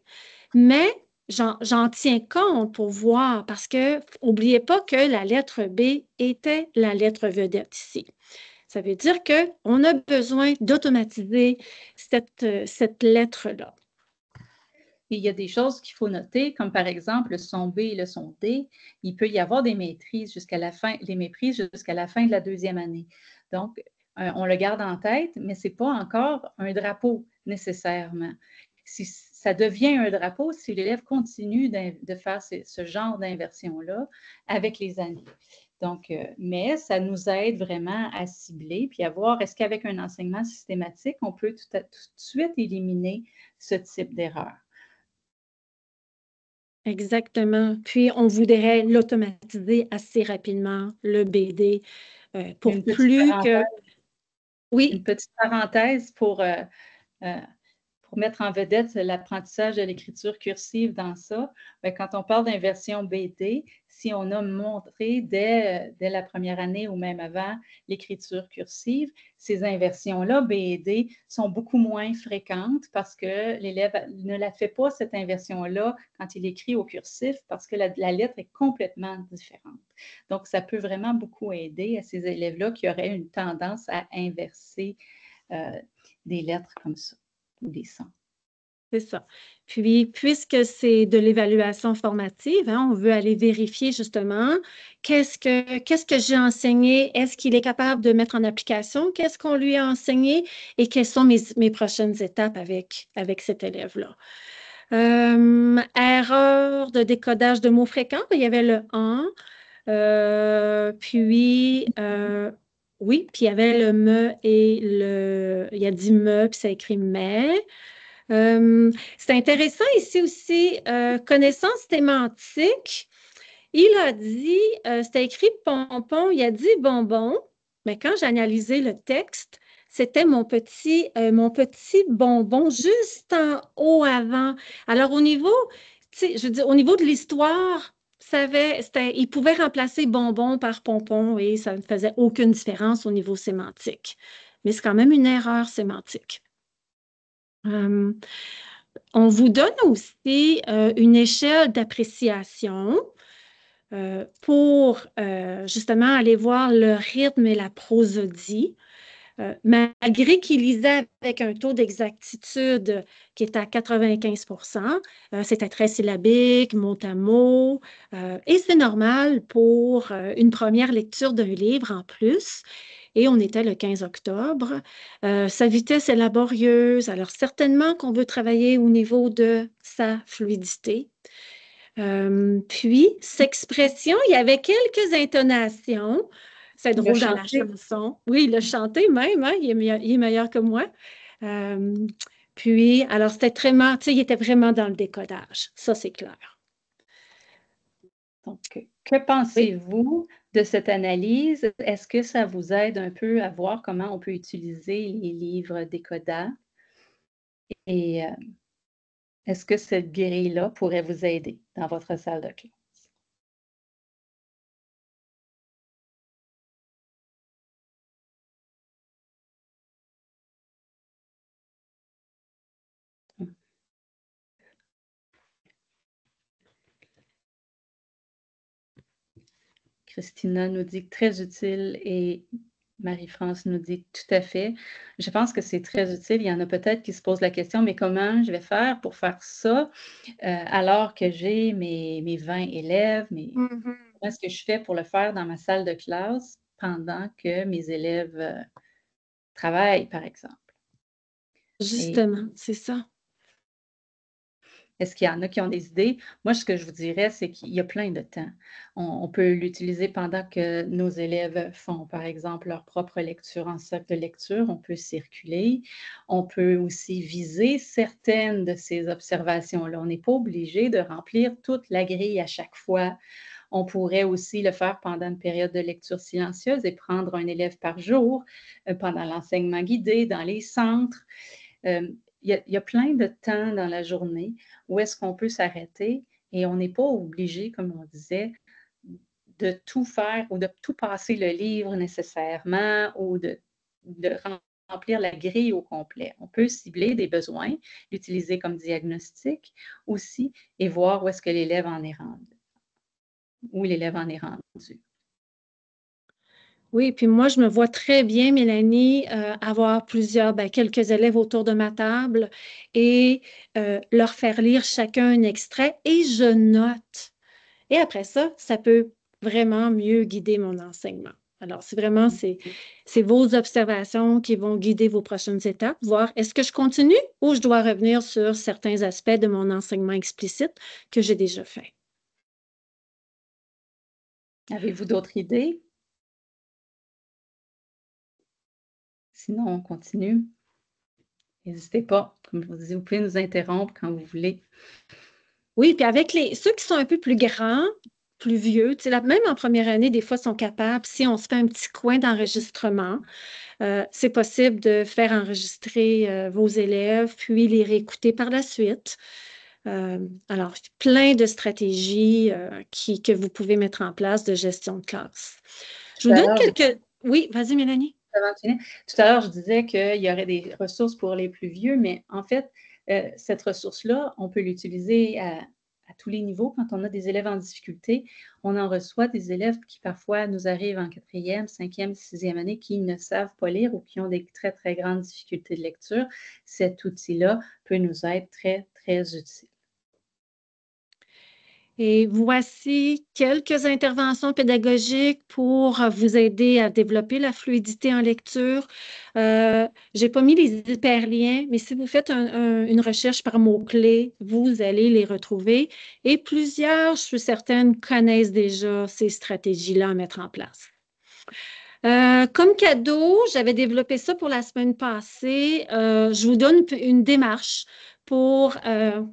mais j'en tiens compte pour voir parce que n'oubliez pas que la lettre B était la lettre vedette ici. Ça veut dire qu'on a besoin d'automatiser cette lettre-là. Il y a des choses qu'il faut noter, comme par exemple le son B et le son D. Il peut y avoir des méprises jusqu'à la fin de la deuxième année. Donc, on le garde en tête, mais ce n'est pas encore un drapeau nécessairement. Ça devient un drapeau si l'élève continue de faire ce genre d'inversion-là avec les années. Donc, mais ça nous aide vraiment à cibler puis à voir est-ce qu'avec un enseignement systématique, on peut tout de suite éliminer ce type d'erreur. Exactement. Puis, on voudrait l'automatiser assez rapidement, le BD, pour plus que... Oui. Une petite parenthèse pour mettre en vedette l'apprentissage de l'écriture cursive dans ça. Bien, quand on parle d'inversion BD, si on a montré dès la première année ou même avant l'écriture cursive, ces inversions-là, BD, sont beaucoup moins fréquentes parce que l'élève ne la fait pas, cette inversion-là, quand il écrit au cursif, parce que la lettre est complètement différente. Donc, ça peut vraiment beaucoup aider à ces élèves-là qui auraient une tendance à inverser des lettres comme ça. Des sons. C'est ça. Puis, puisque c'est de l'évaluation formative, hein, on veut aller vérifier justement qu'est-ce que j'ai enseigné, est-ce qu'il est capable de mettre en application, qu'est-ce qu'on lui a enseigné et quelles sont mes prochaines étapes avec cet élève-là. Erreur de décodage de mots fréquents, il y avait le « en », oui, puis il y avait le « me » et il a dit « me », puis ça écrit « mais ». C'est intéressant ici aussi, connaissance sémantique. Il a dit, c'était écrit pompon, il a dit bonbon, mais quand j'ai analysé le texte, c'était mon petit bonbon juste en haut avant. Alors, au niveau de l'histoire, il pouvait remplacer bonbon par pompon et ça ne faisait aucune différence au niveau sémantique. Mais c'est quand même une erreur sémantique. On vous donne aussi une échelle d'appréciation. pour justement aller voir le rythme et la prosodie. Malgré qu'il lisait avec un taux d'exactitude qui était à 95 c'était très syllabique, mot à mot, et c'est normal pour une première lecture d'un livre en plus. Et on était le 15 octobre. Sa vitesse est laborieuse, alors certainement qu'on veut travailler au niveau de sa fluidité. Puis, s'expression, il y avait quelques intonations. C'est drôle dans la chanson. Oui, il a chanté même, hein? Il est meilleur que moi. Puis, alors, c'était vraiment, tu sais, il était vraiment dans le décodage. Ça, c'est clair. Donc, que pensez-vous de cette analyse? Est-ce que ça vous aide un peu à voir comment on peut utiliser les livres décodants? Et est-ce que cette grille-là pourrait vous aider dans votre salle de classe? Christina nous dit très utile et Marie-France nous dit tout à fait. Je pense que c'est très utile. Il y en a peut-être qui se posent la question, mais comment je vais faire pour faire ça alors que j'ai mes 20 élèves? Comment est-ce que je fais pour le faire dans ma salle de classe pendant que mes élèves travaillent, par exemple? Justement, c'est ça. Est-ce qu'il y en a qui ont des idées? Moi, ce que je vous dirais, c'est qu'il y a plein de temps. On peut l'utiliser pendant que nos élèves font, par exemple, leur propre lecture en cercle de lecture. On peut circuler. On peut aussi viser certaines de ces observations-là. On n'est pas obligé de remplir toute la grille à chaque fois. On pourrait aussi le faire pendant une période de lecture silencieuse et prendre un élève par jour pendant l'enseignement guidé dans les centres. Il y a plein de temps dans la journée où est-ce qu'on peut s'arrêter et on n'est pas obligé, comme on disait, de tout faire ou de tout passer le livre nécessairement ou de remplir la grille au complet. On peut cibler des besoins, l'utiliser comme diagnostic aussi et voir où est-ce que l'élève en est rendu. Où l'élève en est rendu. Oui, puis moi, je me vois très bien, Mélanie, avoir quelques élèves autour de ma table et leur faire lire chacun un extrait et je note. Et après ça, ça peut vraiment mieux guider mon enseignement. Alors, c'est vos observations qui vont guider vos prochaines étapes, voir est-ce que je continue ou je dois revenir sur certains aspects de mon enseignement explicite que j'ai déjà fait. Avez-vous d'autres idées? Sinon, on continue. N'hésitez pas. Comme je vous dis, vous pouvez nous interrompre quand vous voulez. Oui, puis avec ceux qui sont un peu plus grands, plus vieux, même en première année, des fois, sont capables, si on se fait un petit coin d'enregistrement, c'est possible de faire enregistrer vos élèves, puis les réécouter par la suite. Alors, plein de stratégies que vous pouvez mettre en place de gestion de classe. Je vous donne quelques... Oui, vas-y, Mélanie. Tout à l'heure, je disais qu'il y aurait des ressources pour les plus vieux, mais en fait, cette ressource-là, on peut l'utiliser à tous les niveaux. Quand on a des élèves en difficulté, on en reçoit des élèves qui parfois nous arrivent en 4e, 5e, 6e année qui ne savent pas lire ou qui ont des très, très grandes difficultés de lecture. Cet outil-là peut nous être très, très utile. Et voici quelques interventions pédagogiques pour vous aider à développer la fluidité en lecture. Je n'ai pas mis les hyperliens, mais si vous faites une recherche par mots-clés, vous allez les retrouver. Et plusieurs, je suis certaine, connaissent déjà ces stratégies-là à mettre en place. Comme cadeau, j'avais développé ça pour la semaine passée. Je vous donne une démarche pour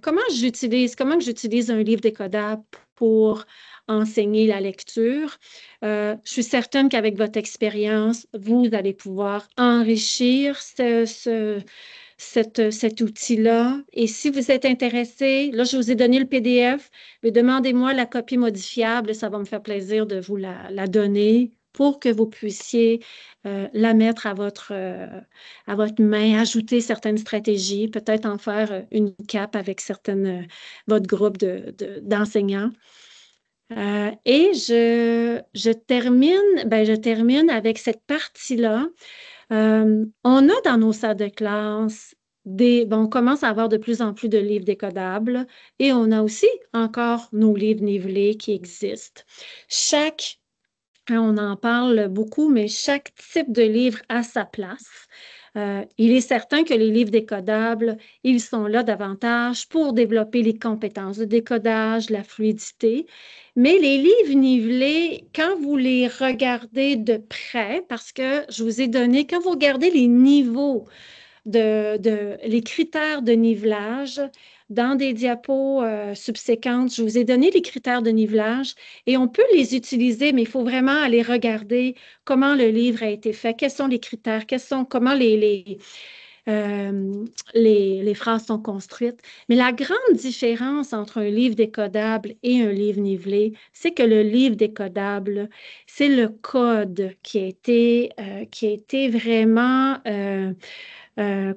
comment j'utilise un livre décodable pour enseigner la lecture. Je suis certaine qu'avec votre expérience, vous allez pouvoir enrichir cet outil-là. Et si vous êtes intéressé, là, je vous ai donné le PDF, mais demandez-moi la copie modifiable. Ça va me faire plaisir de vous la donner pour que vous puissiez la mettre à votre main, ajouter certaines stratégies, peut-être en faire une cape avec votre groupe d'enseignants. Et je termine avec cette partie-là. On a dans nos salles de classe on commence à avoir de plus en plus de livres décodables et on a aussi encore nos livres nivelés qui existent. On en parle beaucoup, mais chaque type de livre a sa place. Il est certain que les livres décodables, ils sont là davantage pour développer les compétences de décodage, la fluidité. Mais les livres nivelés, quand vous les regardez de près, parce que je vous ai donné, quand vous regardez les niveaux les critères de nivelage, dans des diapos subséquentes, je vous ai donné les critères de nivelage et on peut les utiliser, mais il faut vraiment aller regarder comment le livre a été fait, quels sont les critères, comment les phrases sont construites. Mais la grande différence entre un livre décodable et un livre nivelé, c'est que le livre décodable, c'est le code qui a été vraiment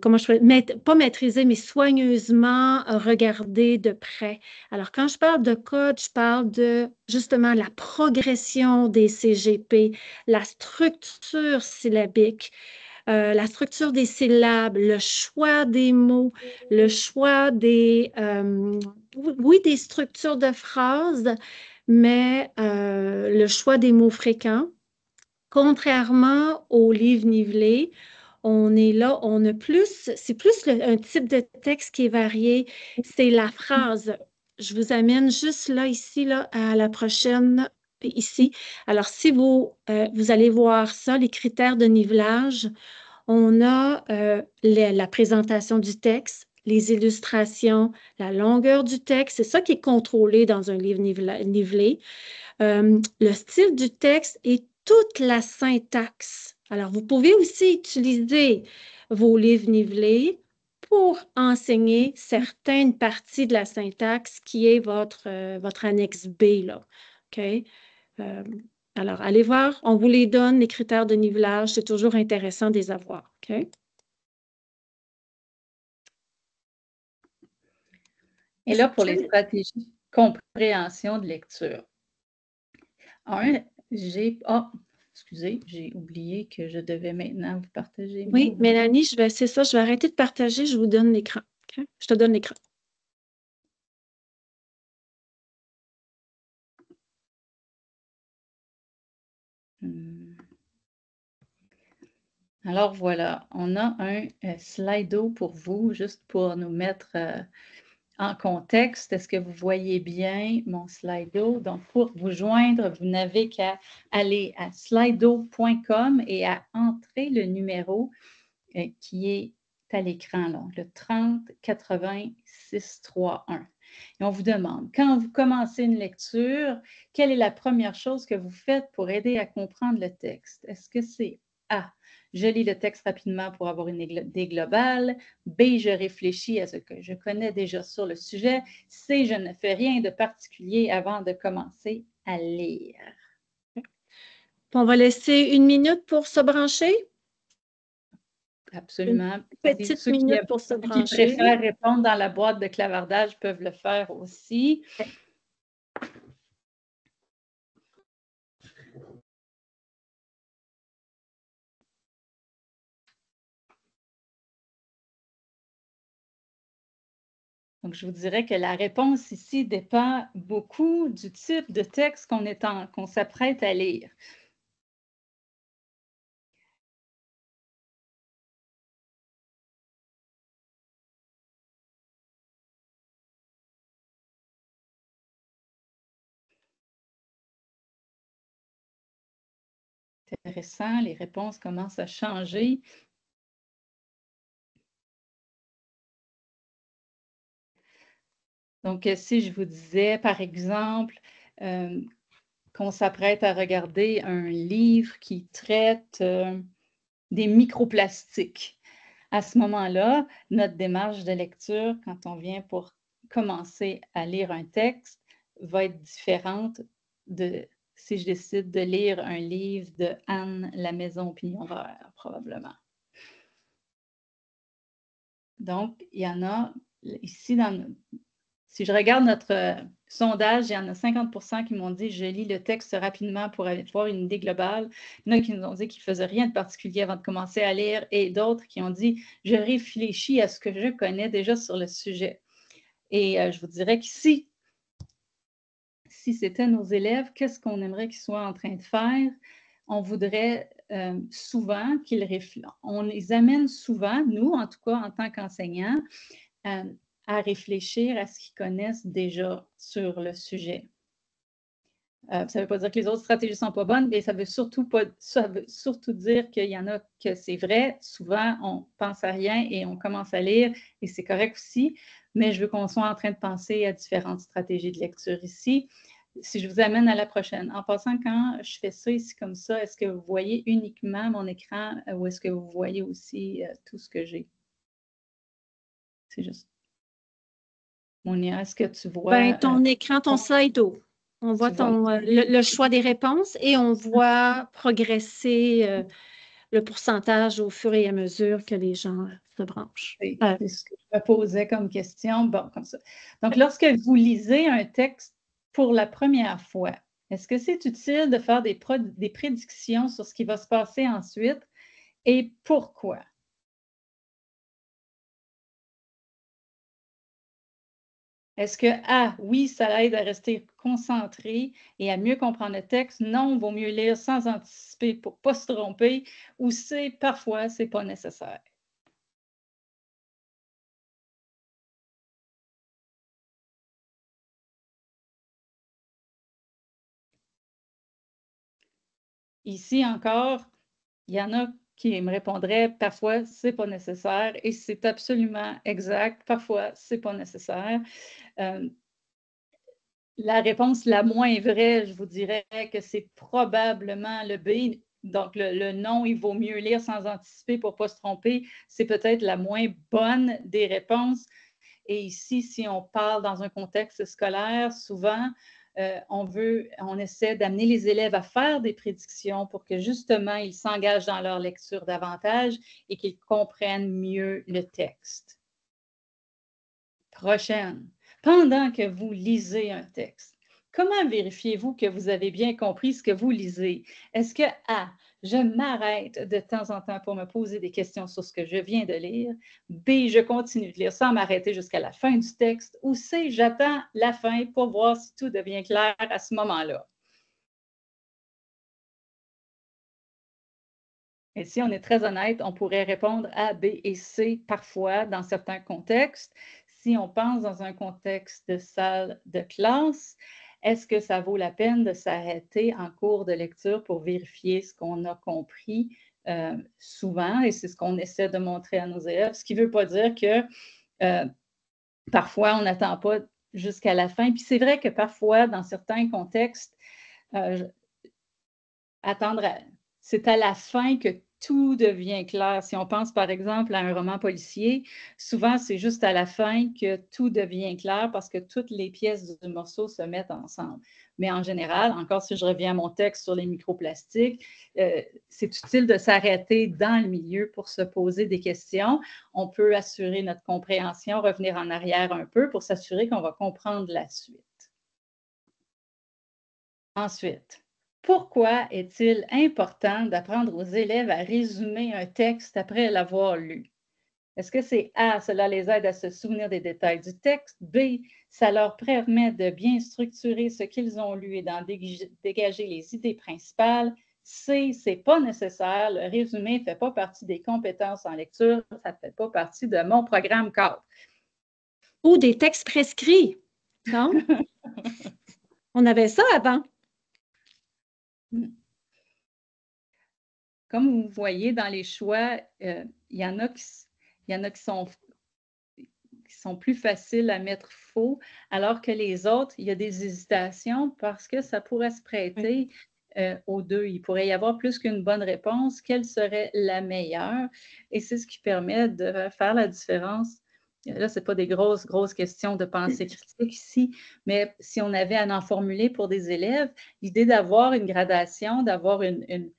comment je peux, pas maîtriser, mais soigneusement regarder de près. Alors, quand je parle de code, je parle de justement la progression des CGP, la structure syllabique, la structure des syllabes, le choix des mots, le choix oui, des structures de phrases, mais le choix des mots fréquents. Contrairement aux livres nivelés, on est là, c'est plus un type de texte qui est varié, c'est la phrase. Je vous amène juste là, ici, là, à la prochaine, ici. Alors, si vous allez voir ça, les critères de nivelage, on a la présentation du texte, les illustrations, la longueur du texte, c'est ça qui est contrôlé dans un livre nivelé. Le style du texte et toute la syntaxe. Alors, vous pouvez aussi utiliser vos livres nivelés pour enseigner certaines parties de la syntaxe qui est votre annexe B, là. OK? Alors, allez voir, on vous les donne, les critères de nivelage, c'est toujours intéressant de les avoir. OK? Et là, pour les stratégies de compréhension de lecture. Excusez, j'ai oublié que je devais maintenant vous partager. Oui, Mélanie, c'est ça, je vais arrêter de partager, je vous donne l'écran. Okay? Je te donne l'écran. Alors voilà, on a un Slido pour vous, juste pour nous mettre en contexte. Est-ce que vous voyez bien mon Slido? Donc, pour vous joindre, vous n'avez qu'à aller à slido.com et à entrer le numéro qui est à l'écran, là, le 30 80 631. Et on vous demande, quand vous commencez une lecture, quelle est la première chose que vous faites pour aider à comprendre le texte? Est-ce que c'est A, je lis le texte rapidement pour avoir une idée globale. B, je réfléchis à ce que je connais déjà sur le sujet. C, je ne fais rien de particulier avant de commencer à lire. On va laisser 1 minute pour se brancher. Absolument. Une petite minute pour se brancher. Ceux qui préfèrent répondre dans la boîte de clavardage peuvent le faire aussi. Donc, je vous dirais que la réponse ici dépend beaucoup du type de texte qu'on s'apprête à lire. Intéressant, les réponses commencent à changer. Donc, si je vous disais, par exemple, qu'on s'apprête à regarder un livre qui traite des microplastiques, à ce moment-là, notre démarche de lecture, quand on vient pour commencer à lire un texte, va être différente de si je décide de lire un livre de Anne La Maison au Pignon Vert, probablement. Donc, il y en a ici si je regarde notre sondage, il y en a 50% qui m'ont dit « Je lis le texte rapidement pour avoir une idée globale ». Il y en a qui nous ont dit qu'ils ne faisaient rien de particulier avant de commencer à lire et d'autres qui ont dit « Je réfléchis à ce que je connais déjà sur le sujet ». Et je vous dirais qu'ici, si c'était nos élèves, qu'est-ce qu'on aimerait qu'ils soient en train de faire? On voudrait souvent qu'ils réfléchissent. On les amène souvent, nous, en tout cas, en tant qu'enseignants, à réfléchir à ce qu'ils connaissent déjà sur le sujet. Ça ne veut pas dire que les autres stratégies ne sont pas bonnes, mais ça veut surtout dire qu'il y en a que c'est vrai. Souvent, on pense à rien et on commence à lire, et c'est correct aussi, mais je veux qu'on soit en train de penser à différentes stratégies de lecture ici. Si je vous amène à la prochaine. En passant, quand je fais ça ici comme ça, est-ce que vous voyez uniquement mon écran ou est-ce que vous voyez aussi tout ce que j'ai? C'est juste. Monia, est-ce que tu vois… Ben, ton écran, ton Slido. On voit le choix des réponses et on voit progresser le pourcentage au fur et à mesure que les gens se branchent. C'est ce que je me posais comme question. Bon, comme ça. Donc, lorsque vous lisez un texte pour la première fois, est-ce que c'est utile de faire des prédictions sur ce qui va se passer ensuite et pourquoi? Est-ce que A, oui, ça aide à rester concentré et à mieux comprendre le texte? Non, il vaut mieux lire sans anticiper pour ne pas se tromper. Ou C, parfois, ce n'est pas nécessaire. Ici encore, il y en a qui me répondraient parfois, ce n'est pas nécessaire et c'est absolument exact. Parfois, ce n'est pas nécessaire. La réponse la moins vraie, je vous dirais que c'est probablement le B. Donc, le non, il vaut mieux lire sans anticiper pour ne pas se tromper. C'est peut-être la moins bonne des réponses. Et ici, si on parle dans un contexte scolaire, souvent, on essaie d'amener les élèves à faire des prédictions pour que justement, ils s'engagent dans leur lecture davantage et qu'ils comprennent mieux le texte. Prochaine. Pendant que vous lisez un texte, comment vérifiez-vous que vous avez bien compris ce que vous lisez? Est-ce que A, je m'arrête de temps en temps pour me poser des questions sur ce que je viens de lire? B, je continue de lire sans m'arrêter jusqu'à la fin du texte? Ou C, j'attends la fin pour voir si tout devient clair à ce moment-là? Et si on est très honnête, on pourrait répondre A, B et C parfois dans certains contextes. Si on pense dans un contexte de salle de classe, est-ce que ça vaut la peine de s'arrêter en cours de lecture pour vérifier ce qu'on a compris souvent? Et c'est ce qu'on essaie de montrer à nos élèves, ce qui ne veut pas dire que parfois on n'attend pas jusqu'à la fin. Puis c'est vrai que parfois, dans certains contextes, c'est à la fin que tout devient clair. Si on pense par exemple à un roman policier, souvent c'est juste à la fin que tout devient clair parce que toutes les pièces du morceau se mettent ensemble. Mais en général, encore si je reviens à mon texte sur les microplastiques, c'est utile de s'arrêter dans le milieu pour se poser des questions. On peut assurer notre compréhension, revenir en arrière un peu pour s'assurer qu'on va comprendre la suite. Ensuite, pourquoi est-il important d'apprendre aux élèves à résumer un texte après l'avoir lu? Est-ce que c'est A, cela les aide à se souvenir des détails du texte? B, ça leur permet de bien structurer ce qu'ils ont lu et d'en dégager les idées principales? C, c'est pas nécessaire. Le résumé ne fait pas partie des compétences en lecture. Ça ne fait pas partie de mon programme cadre. Ou des textes prescrits, non? On avait ça avant. Comme vous voyez dans les choix, il y en a qui sont plus faciles à mettre faux, alors que les autres, il y a des hésitations parce que ça pourrait se prêter aux deux. Il pourrait y avoir plus qu'une bonne réponse. Quelle serait la meilleure? Et c'est ce qui permet de faire la différence. Là, ce n'est pas des grosses questions de pensée critique ici, mais si on avait à en formuler pour des élèves, l'idée d'avoir une gradation, d'avoir une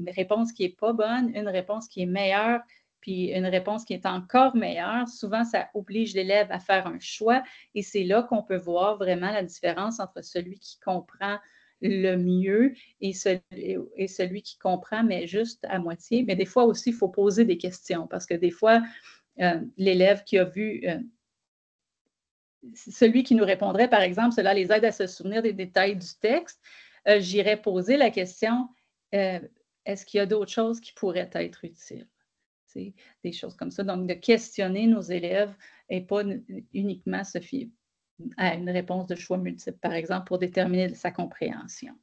réponse qui n'est pas bonne, une réponse qui est meilleure, Puis une réponse qui est encore meilleure, souvent, ça oblige l'élève à faire un choix et c'est là qu'on peut voir vraiment la différence entre celui qui comprend le mieux et celui qui comprend, mais juste à moitié. Mais des fois aussi, il faut poser des questions parce que des fois, l'élève qui a vu... celui qui nous répondrait, par exemple, cela les aide à se souvenir des détails du texte, j'irais poser la question, est-ce qu'il y a d'autres choses qui pourraient être utiles? C'est des choses comme ça. Donc, de questionner nos élèves et pas uniquement se fier à une réponse de choix multiple, par exemple, pour déterminer sa compréhension.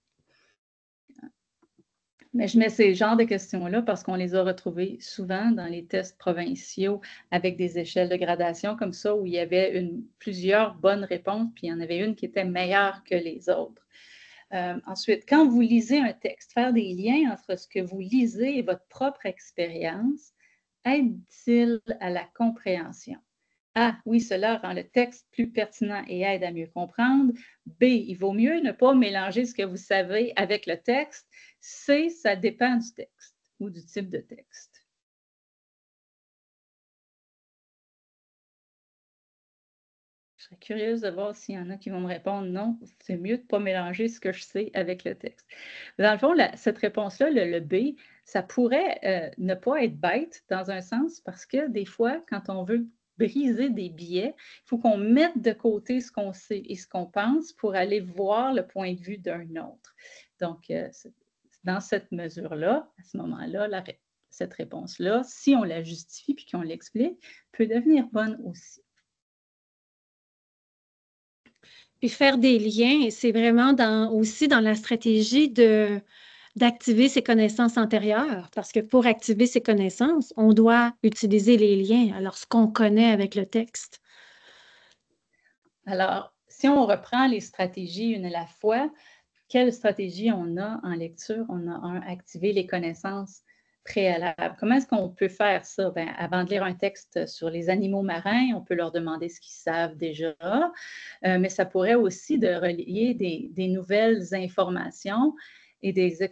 Mais je mets ces genres de questions-là parce qu'on les a retrouvées souvent dans les tests provinciaux avec des échelles de gradation comme ça, où il y avait plusieurs bonnes réponses, puis il y en avait une qui était meilleure que les autres. Ensuite, quand vous lisez un texte, faire des liens entre ce que vous lisez et votre propre expérience aide-t-il à la compréhension? A, oui, cela rend le texte plus pertinent et aide à mieux comprendre. B, il vaut mieux ne pas mélanger ce que vous savez avec le texte. C, ça dépend du texte ou du type de texte. Je serais curieuse de voir s'il y en a qui vont me répondre non, c'est mieux de ne pas mélanger ce que je sais avec le texte. Dans le fond, cette réponse-là, le B, ça pourrait ne pas être bête dans un sens parce que des fois, quand on veut briser des biais, il faut qu'on mette de côté ce qu'on sait et ce qu'on pense pour aller voir le point de vue d'un autre. Donc, dans cette mesure-là, à ce moment-là, cette réponse-là, si on la justifie puis qu'on l'explique, peut devenir bonne aussi. Puis faire des liens, c'est vraiment aussi dans la stratégie d'activer ses connaissances antérieures, parce que pour activer ses connaissances, on doit utiliser les liens, alors ce qu'on connaît avec le texte. Alors, si on reprend les stratégies une à la fois, quelle stratégie on a en lecture? On a activer les connaissances préalables. Comment est-ce qu'on peut faire ça? Bien, avant de lire un texte sur les animaux marins, on peut leur demander ce qu'ils savent déjà, mais ça pourrait aussi de relier des nouvelles informations et des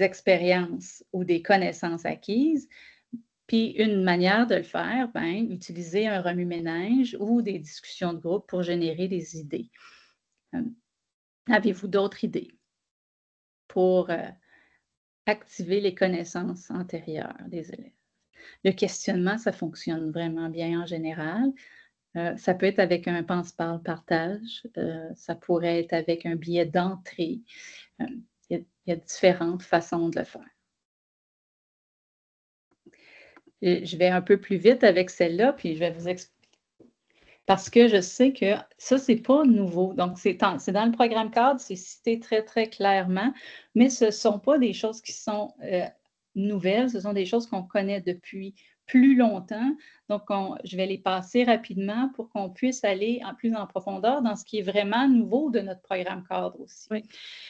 expériences ou des connaissances acquises. Puis une manière de le faire, bien, utiliser un remue-ménage ou des discussions de groupe pour générer des idées. Avez-vous d'autres idées pour activer les connaissances antérieures des élèves? Le questionnement, ça fonctionne vraiment bien en général. Ça peut être avec un pense-parle-partage. Ça pourrait être avec un billet d'entrée. Il y a différentes façons de le faire. Je vais un peu plus vite avec celle-là, puis je vais vous expliquer. Parce que je sais que ça, ce n'est pas nouveau. Donc, c'est dans le programme cadre, c'est cité très, très clairement, mais ce ne sont pas des choses qui sont nouvelles, ce sont des choses qu'on connaît depuis plus longtemps. Donc, je vais les passer rapidement pour qu'on puisse aller plus en profondeur dans ce qui est vraiment nouveau de notre programme cadre aussi. Oui.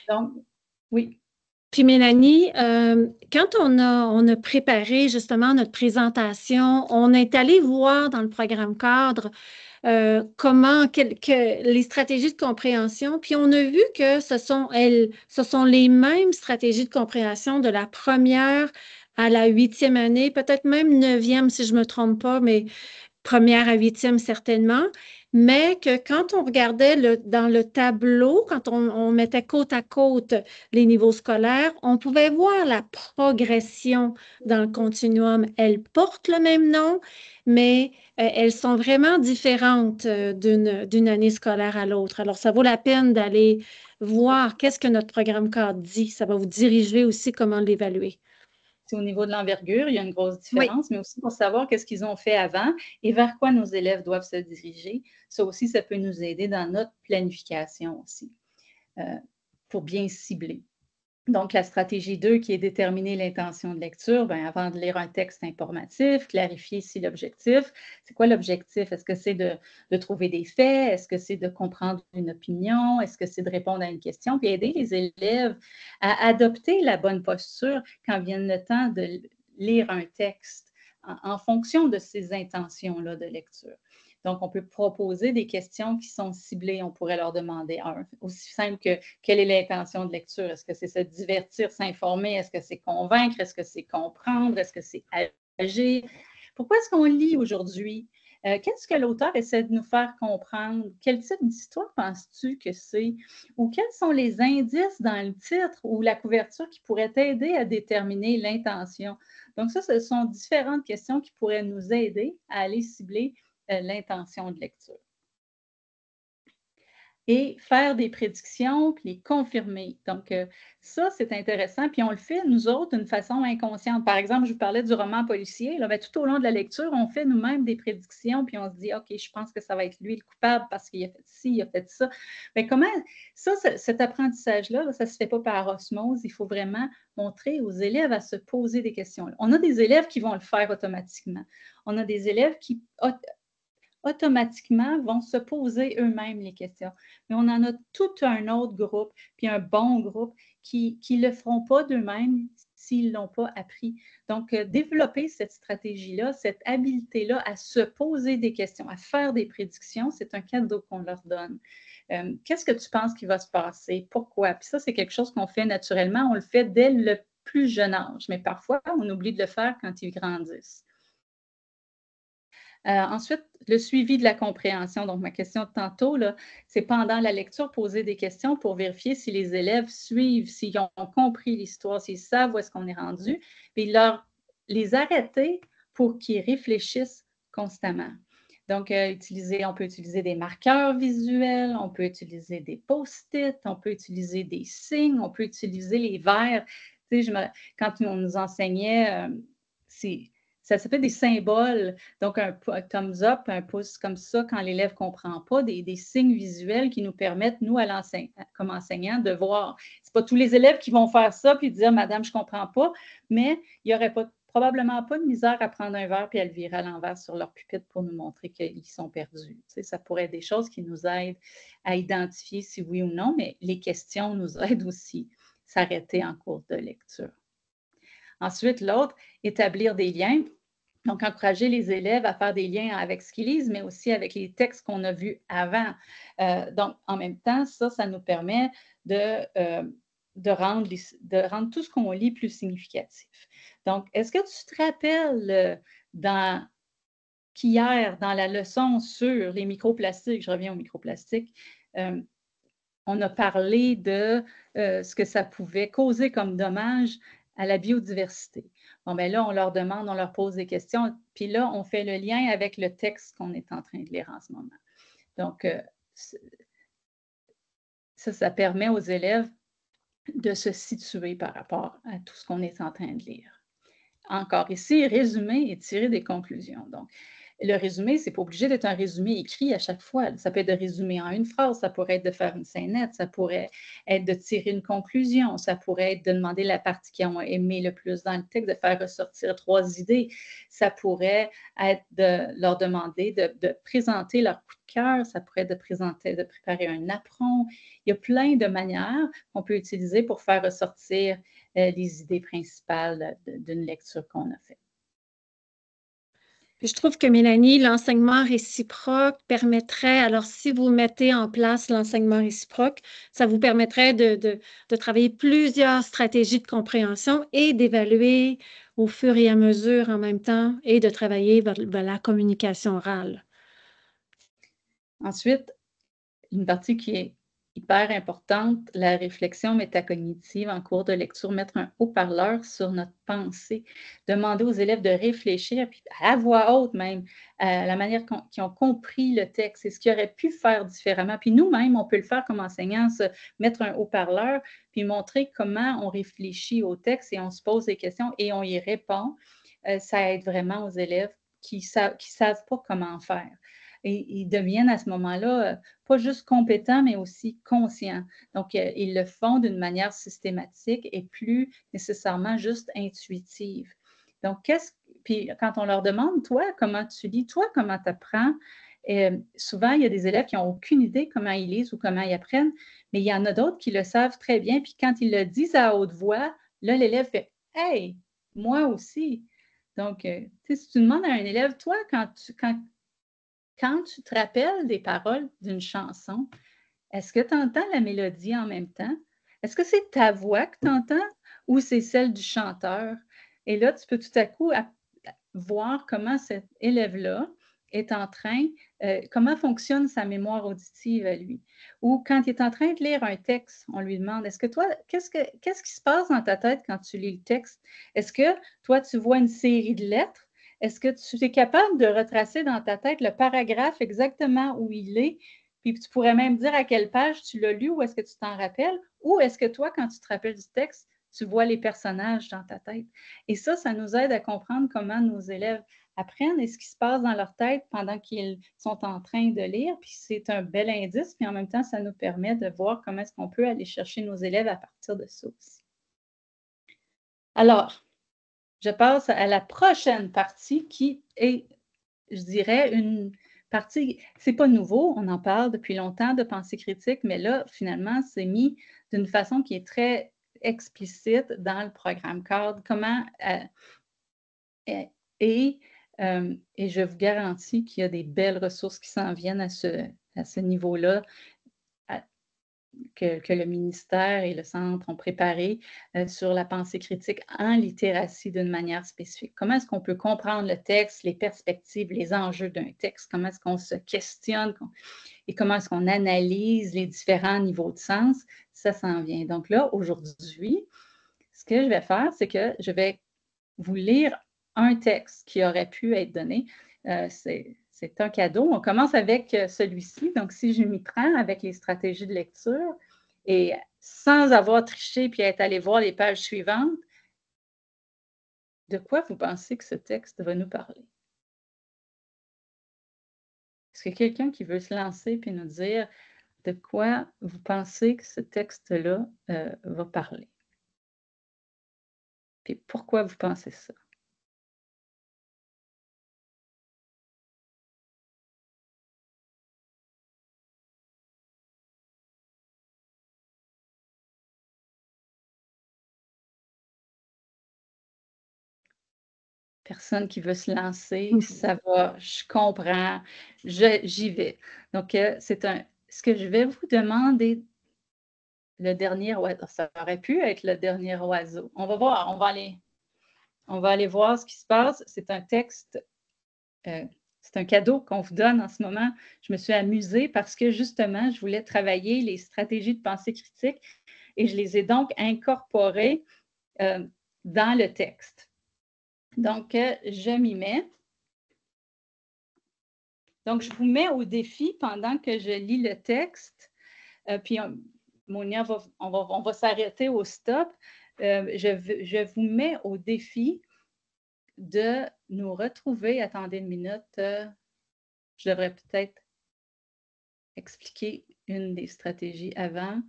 Donc, oui. Puis Mélanie, quand on a préparé justement notre présentation, on est allé voir dans le programme cadre comment les stratégies de compréhension, puis on a vu que ce sont les mêmes stratégies de compréhension de la première à la 8e année, peut-être même 9e si je ne me trompe pas, mais première à 8e certainement, mais que quand on regardait dans le tableau, quand on mettait côte à côte les niveaux scolaires, on pouvait voir la progression dans le continuum. Elles portent le même nom, mais elles sont vraiment différentes d'une année scolaire à l'autre. Alors, ça vaut la peine d'aller voir qu'est-ce que notre programme cadre dit. Ça va vous diriger aussi comment l'évaluer. Au niveau de l'envergure, il y a une grosse différence, mais aussi pour savoir qu'est-ce qu'ils ont fait avant et vers quoi nos élèves doivent se diriger. Ça aussi, ça peut nous aider dans notre planification aussi, pour bien cibler. Donc, la stratégie 2 qui est déterminer l'intention de lecture, bien, avant de lire un texte informatif, clarifier si l'objectif, c'est quoi l'objectif? Est-ce que c'est de trouver des faits? Est-ce que c'est de comprendre une opinion? Est-ce que c'est de répondre à une question? Puis aider les élèves à adopter la bonne posture quand vient le temps de lire un texte en fonction de ces intentions-là de lecture. Donc, on peut proposer des questions qui sont ciblées. On pourrait leur demander aussi simple que quelle est l'intention de lecture? Est-ce que c'est se divertir, s'informer? Est-ce que c'est convaincre? Est-ce que c'est comprendre? Est-ce que c'est Pourquoi est-ce qu'on lit aujourd'hui? Qu'est-ce que l'auteur essaie de nous faire comprendre? Quel type d'histoire penses-tu que c'est? Ou quels sont les indices dans le titre ou la couverture qui pourraient t'aider à déterminer l'intention? Donc ça, ce sont différentes questions qui pourraient nous aider à aller cibler l'intention de lecture. Et faire des prédictions, puis les confirmer. Donc, ça, c'est intéressant. Puis on le fait, nous autres, d'une façon inconsciente. Par exemple, je vous parlais du roman policier. Là, tout au long de la lecture, on fait nous-mêmes des prédictions, puis on se dit, OK, je pense que ça va être lui le coupable parce qu'il a fait ci, il a fait ça. Mais comment ça, cet apprentissage-là, ça ne se fait pas par osmose. Il faut vraiment montrer aux élèves à se poser des questions. On a des élèves qui vont le faire automatiquement. On a des élèves qui automatiquement vont se poser eux-mêmes les questions. Mais on en a tout un autre groupe, puis un bon groupe, qui ne le feront pas d'eux-mêmes s'ils ne l'ont pas appris. Donc, développer cette stratégie-là, cette habileté-là à se poser des questions, à faire des prédictions, c'est un cadeau qu'on leur donne. Qu'est-ce que tu penses qui va se passer? Pourquoi? Puis ça, c'est quelque chose qu'on fait naturellement. On le fait dès le plus jeune âge, mais parfois, on oublie de le faire quand ils grandissent. Ensuite, le suivi de la compréhension. Donc, ma question de tantôt, c'est pendant la lecture, poser des questions pour vérifier si les élèves suivent, s'ils ont compris l'histoire, s'ils savent où est-ce qu'on est rendu, puis les arrêter pour qu'ils réfléchissent constamment. Donc, on peut utiliser des marqueurs visuels, on peut utiliser des post-it, on peut utiliser des signes, on peut utiliser les vers. Tu sais, quand on nous enseignait, ça s'appelle des symboles, donc un thumbs up, un pouce comme ça quand l'élève ne comprend pas, des signes visuels qui nous permettent, nous, comme enseignants, de voir. Ce n'est pas tous les élèves qui vont faire ça puis dire « Madame, je ne comprends pas », mais il n'y aurait probablement pas de misère à prendre un verre puis à le virer à l'envers sur leur pupitre pour nous montrer qu'ils sont perdus. Tu sais, ça pourrait être des choses qui nous aident à identifier si oui ou non, mais les questions nous aident aussi à s'arrêter en cours de lecture. Ensuite, l'autre, établir des liens. Donc, encourager les élèves à faire des liens avec ce qu'ils lisent, mais aussi avec les textes qu'on a vus avant. Donc, en même temps, ça nous permet de rendre tout ce qu'on lit plus significatif. Donc, est-ce que tu te rappelles qu'hier, dans la leçon sur les microplastiques, je reviens aux microplastiques, on a parlé de ce que ça pouvait causer comme dommage à la biodiversité. Bon, bien là, on leur pose des questions, puis là, on fait le lien avec le texte qu'on est en train de lire en ce moment. Donc, ça permet aux élèves de se situer par rapport à tout ce qu'on est en train de lire. Encore ici, résumer et tirer des conclusions. Donc, le résumé, ce n'est pas obligé d'être un résumé écrit à chaque fois. Ça peut être de résumer en une phrase, ça pourrait être de faire une scénette, ça pourrait être de tirer une conclusion, ça pourrait être de demander la partie qu'ils ont aimé le plus dans le texte, de faire ressortir 3 idées. Ça pourrait être de leur demander de présenter leur coup de cœur, ça pourrait être de préparer un apron. Il y a plein de manières qu'on peut utiliser pour faire ressortir les idées principales d'une lecture qu'on a faite. Puis je trouve que, Mélanie, l'enseignement réciproque permettrait, alors si vous mettez en place l'enseignement réciproque, ça vous permettrait de travailler plusieurs stratégies de compréhension et d'évaluer au fur et à mesure en même temps et de travailler vers la communication orale. Ensuite, une partie qui est hyper importante, la réflexion métacognitive en cours de lecture, mettre un haut-parleur sur notre pensée, demander aux élèves de réfléchir, puis à voix haute même, à la manière qu'ils ont compris le texte et ce qu'ils auraient pu faire différemment. Puis nous-mêmes, on peut le faire comme enseignants, se mettre un haut-parleur, puis montrer comment on réfléchit au texte et on se pose des questions et on y répond. Ça aide vraiment aux élèves qui ne savent pas comment faire. Et ils deviennent à ce moment-là pas juste compétents, mais aussi conscients. Donc, ils le font d'une manière systématique et plus nécessairement juste intuitive. Donc, puis quand on leur demande, toi, comment tu lis, toi, comment tu apprends, souvent, il y a des élèves qui n'ont aucune idée comment ils lisent ou comment ils apprennent, mais il y en a d'autres qui le savent très bien. Puis quand ils le disent à haute voix, là, l'élève fait « Hey, moi aussi! » Donc, si tu demandes à un élève, toi, quand tu te rappelles des paroles d'une chanson, est-ce que tu entends la mélodie en même temps? Est-ce que c'est ta voix que tu entends ou c'est celle du chanteur? Et là, tu peux tout à coup voir comment cet élève-là est en train, comment fonctionne sa mémoire auditive à lui. Ou quand il est en train de lire un texte, on lui demande, est-ce que toi, qu'est-ce qui se passe dans ta tête quand tu lis le texte? Est-ce que toi, tu vois une série de lettres? Est-ce que tu es capable de retracer dans ta tête le paragraphe exactement où il est? Puis tu pourrais même dire à quelle page tu l'as lu ou est-ce que tu t'en rappelles? Ou est-ce que toi, quand tu te rappelles du texte, tu vois les personnages dans ta tête? Et ça nous aide à comprendre comment nos élèves apprennent et ce qui se passe dans leur tête pendant qu'ils sont en train de lire. Puis c'est un bel indice, puis en même temps, ça nous permet de voir comment est-ce qu'on peut aller chercher nos élèves à partir de ça aussi. Alors, je passe à la prochaine partie qui est, je dirais, une partie, c'est pas nouveau, on en parle depuis longtemps de pensée critique, mais là, finalement, c'est mis d'une façon qui est très explicite dans le programme cadre, comment et je vous garantis qu'il y a des belles ressources qui s'en viennent à ce niveau-là, que le ministère et le centre ont préparé sur la pensée critique en littératie d'une manière spécifique. Comment est-ce qu'on peut comprendre le texte, les perspectives, les enjeux d'un texte? Comment est-ce qu'on se questionne et comment est-ce qu'on analyse les différents niveaux de sens? Ça s'en vient. Donc là, aujourd'hui, ce que je vais faire, c'est que je vais vous lire un texte qui aurait pu être donné. C'est un cadeau. On commence avec celui-ci. Donc, si je m'y prends avec les stratégies de lecture et sans avoir triché puis être allé voir les pages suivantes, de quoi vous pensez que ce texte va nous parler? Est-ce qu'il y a quelqu'un qui veut se lancer puis nous dire de quoi vous pensez que ce texte-là va parler? Puis pourquoi vous pensez ça? Personne qui veut se lancer, ça va, je comprends, j'y vais. Donc, ce que je vais vous demander, le dernier oiseau, ça aurait pu être le dernier oiseau. On va voir, on va aller voir ce qui se passe. C'est un texte, c'est un cadeau qu'on vous donne en ce moment. Je me suis amusée parce que justement, je voulais travailler les stratégies de pensée critique et je les ai donc incorporées dans le texte. Donc, je m'y mets. Donc, je vous mets au défi pendant que je lis le texte. Puis, Monia, on va s'arrêter au stop. Je vous mets au défi de nous retrouver. Attendez une minute. Je devrais peut-être expliquer une des stratégies avant.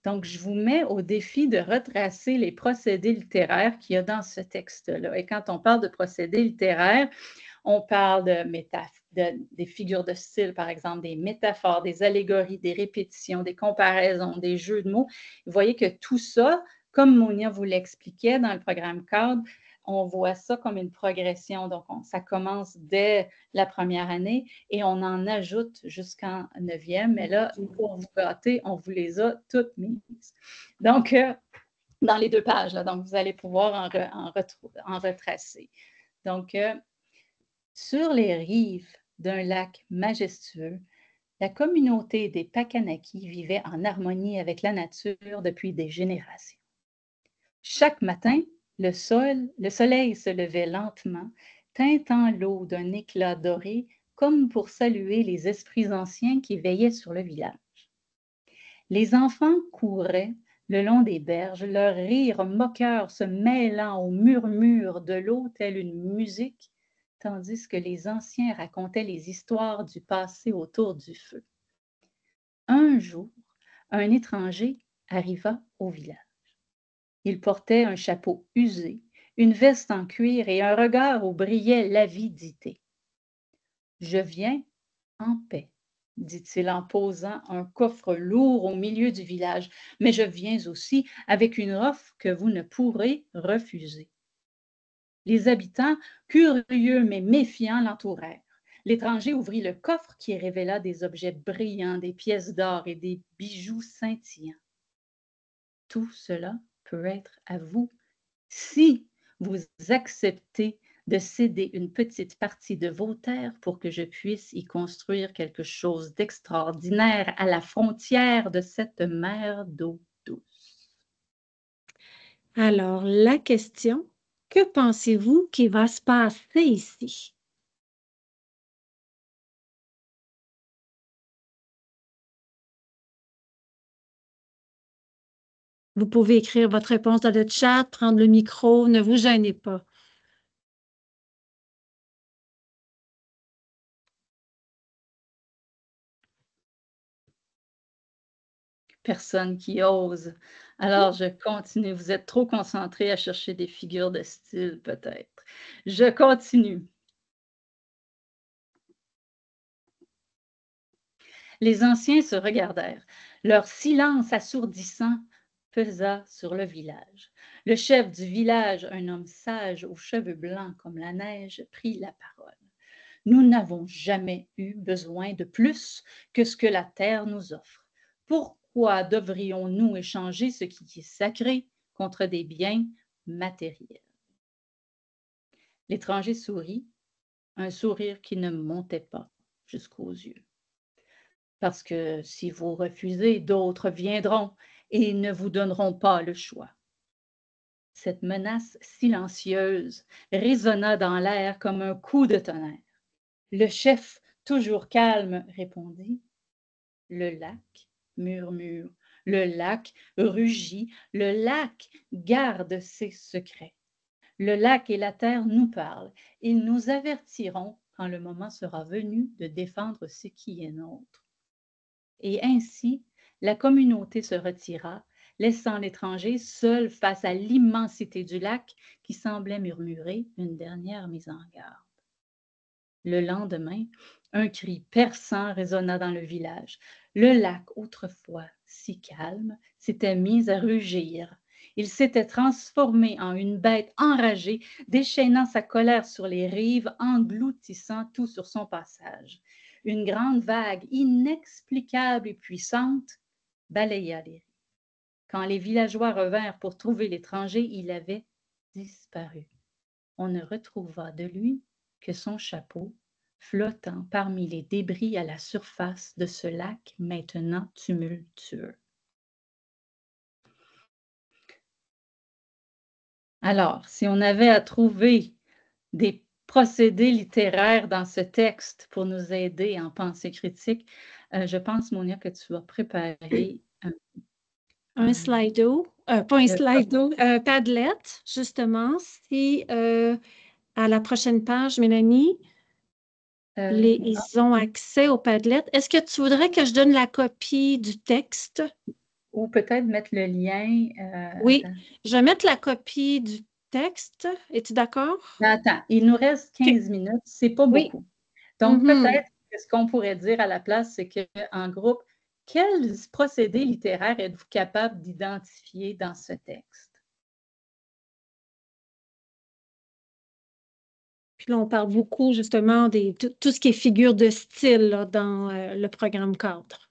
Donc, je vous mets au défi de retracer les procédés littéraires qu'il y a dans ce texte-là. Et quand on parle de procédés littéraires, on parle des figures de style, par exemple, des métaphores, des allégories, des répétitions, des comparaisons, des jeux de mots. Vous voyez que tout ça, comme Monia vous l'expliquait dans le programme cadre, on voit ça comme une progression. Donc, ça commence dès la première année et on en ajoute jusqu'en 9e. Mais là, pour vous gâter, on vous les a toutes mises. Donc, dans les 2 pages, là, donc vous allez pouvoir en retracer. Donc, sur les rives d'un lac majestueux, la communauté des Pakanaki vivait en harmonie avec la nature depuis des générations. Chaque matin, le soleil se levait lentement, teintant l'eau d'un éclat doré comme pour saluer les esprits anciens qui veillaient sur le village. Les enfants couraient le long des berges, leur rire moqueur se mêlant au murmure de l'eau telle une musique, tandis que les anciens racontaient les histoires du passé autour du feu. Un jour, un étranger arriva au village. Il portait un chapeau usé, une veste en cuir et un regard où brillait l'avidité. « Je viens en paix, dit-il en posant un coffre lourd au milieu du village, mais je viens aussi avec une offre que vous ne pourrez refuser. » Les habitants, curieux mais méfiants, l'entourèrent. L'étranger ouvrit le coffre qui révéla des objets brillants, des pièces d'or et des bijoux scintillants. Tout cela peut être à vous si vous acceptez de céder une petite partie de vos terres pour que je puisse y construire quelque chose d'extraordinaire à la frontière de cette mer d'eau douce. Alors, la question, que pensez-vous qui va se passer ici? Vous pouvez écrire votre réponse dans le chat, prendre le micro, ne vous gênez pas. Personne qui ose. Alors, je continue. Vous êtes trop concentrés à chercher des figures de style, peut-être. Je continue. Les anciens se regardèrent. Leur silence assourdissant pesa sur le village. Le chef du village, un homme sage aux cheveux blancs comme la neige, prit la parole. Nous n'avons jamais eu besoin de plus que ce que la terre nous offre. Pourquoi devrions-nous échanger ce qui est sacré contre des biens matériels? L'étranger sourit, un sourire qui ne montait pas jusqu'aux yeux. Parce que si vous refusez, d'autres viendront et ne vous donneront pas le choix. Cette menace silencieuse résonna dans l'air comme un coup de tonnerre. Le chef, toujours calme, répondit. Le lac murmure, le lac rugit, le lac garde ses secrets. Le lac et la terre nous parlent. Ils nous avertiront quand le moment sera venu de défendre ce qui est nôtre. Et ainsi, la communauté se retira, laissant l'étranger seul face à l'immensité du lac qui semblait murmurer une dernière mise en garde. Le lendemain, un cri perçant résonna dans le village. Le lac, autrefois si calme, s'était mis à rugir. Il s'était transformé en une bête enragée, déchaînant sa colère sur les rives, engloutissant tout sur son passage. Une grande vague inexplicable et puissante balaya les rives. Quand les villageois revinrent pour trouver l'étranger, il avait disparu. On ne retrouva de lui que son chapeau, flottant parmi les débris à la surface de ce lac maintenant tumultueux. Alors, si on avait à trouver des procédés littéraires dans ce texte pour nous aider en pensée critique, je pense, Monia, que tu vas préparer un Slido, pas un Slido, un Padlet, justement. Si à la prochaine page, Mélanie, ils ont accès au Padlet. Est-ce que tu voudrais que je donne la copie du texte? Ou peut-être mettre le lien. Oui, attends. je vais mettre la copie du texte. Es-tu d'accord? Attends, il nous reste 15 minutes, c'est pas beaucoup. Oui. Donc, peut-être que ce qu'on pourrait dire à la place, c'est qu'en groupe, quels procédés littéraires êtes-vous capable d'identifier dans ce texte? Puis là, on parle beaucoup justement de tout ce qui est figure de style là, dans le programme cadre.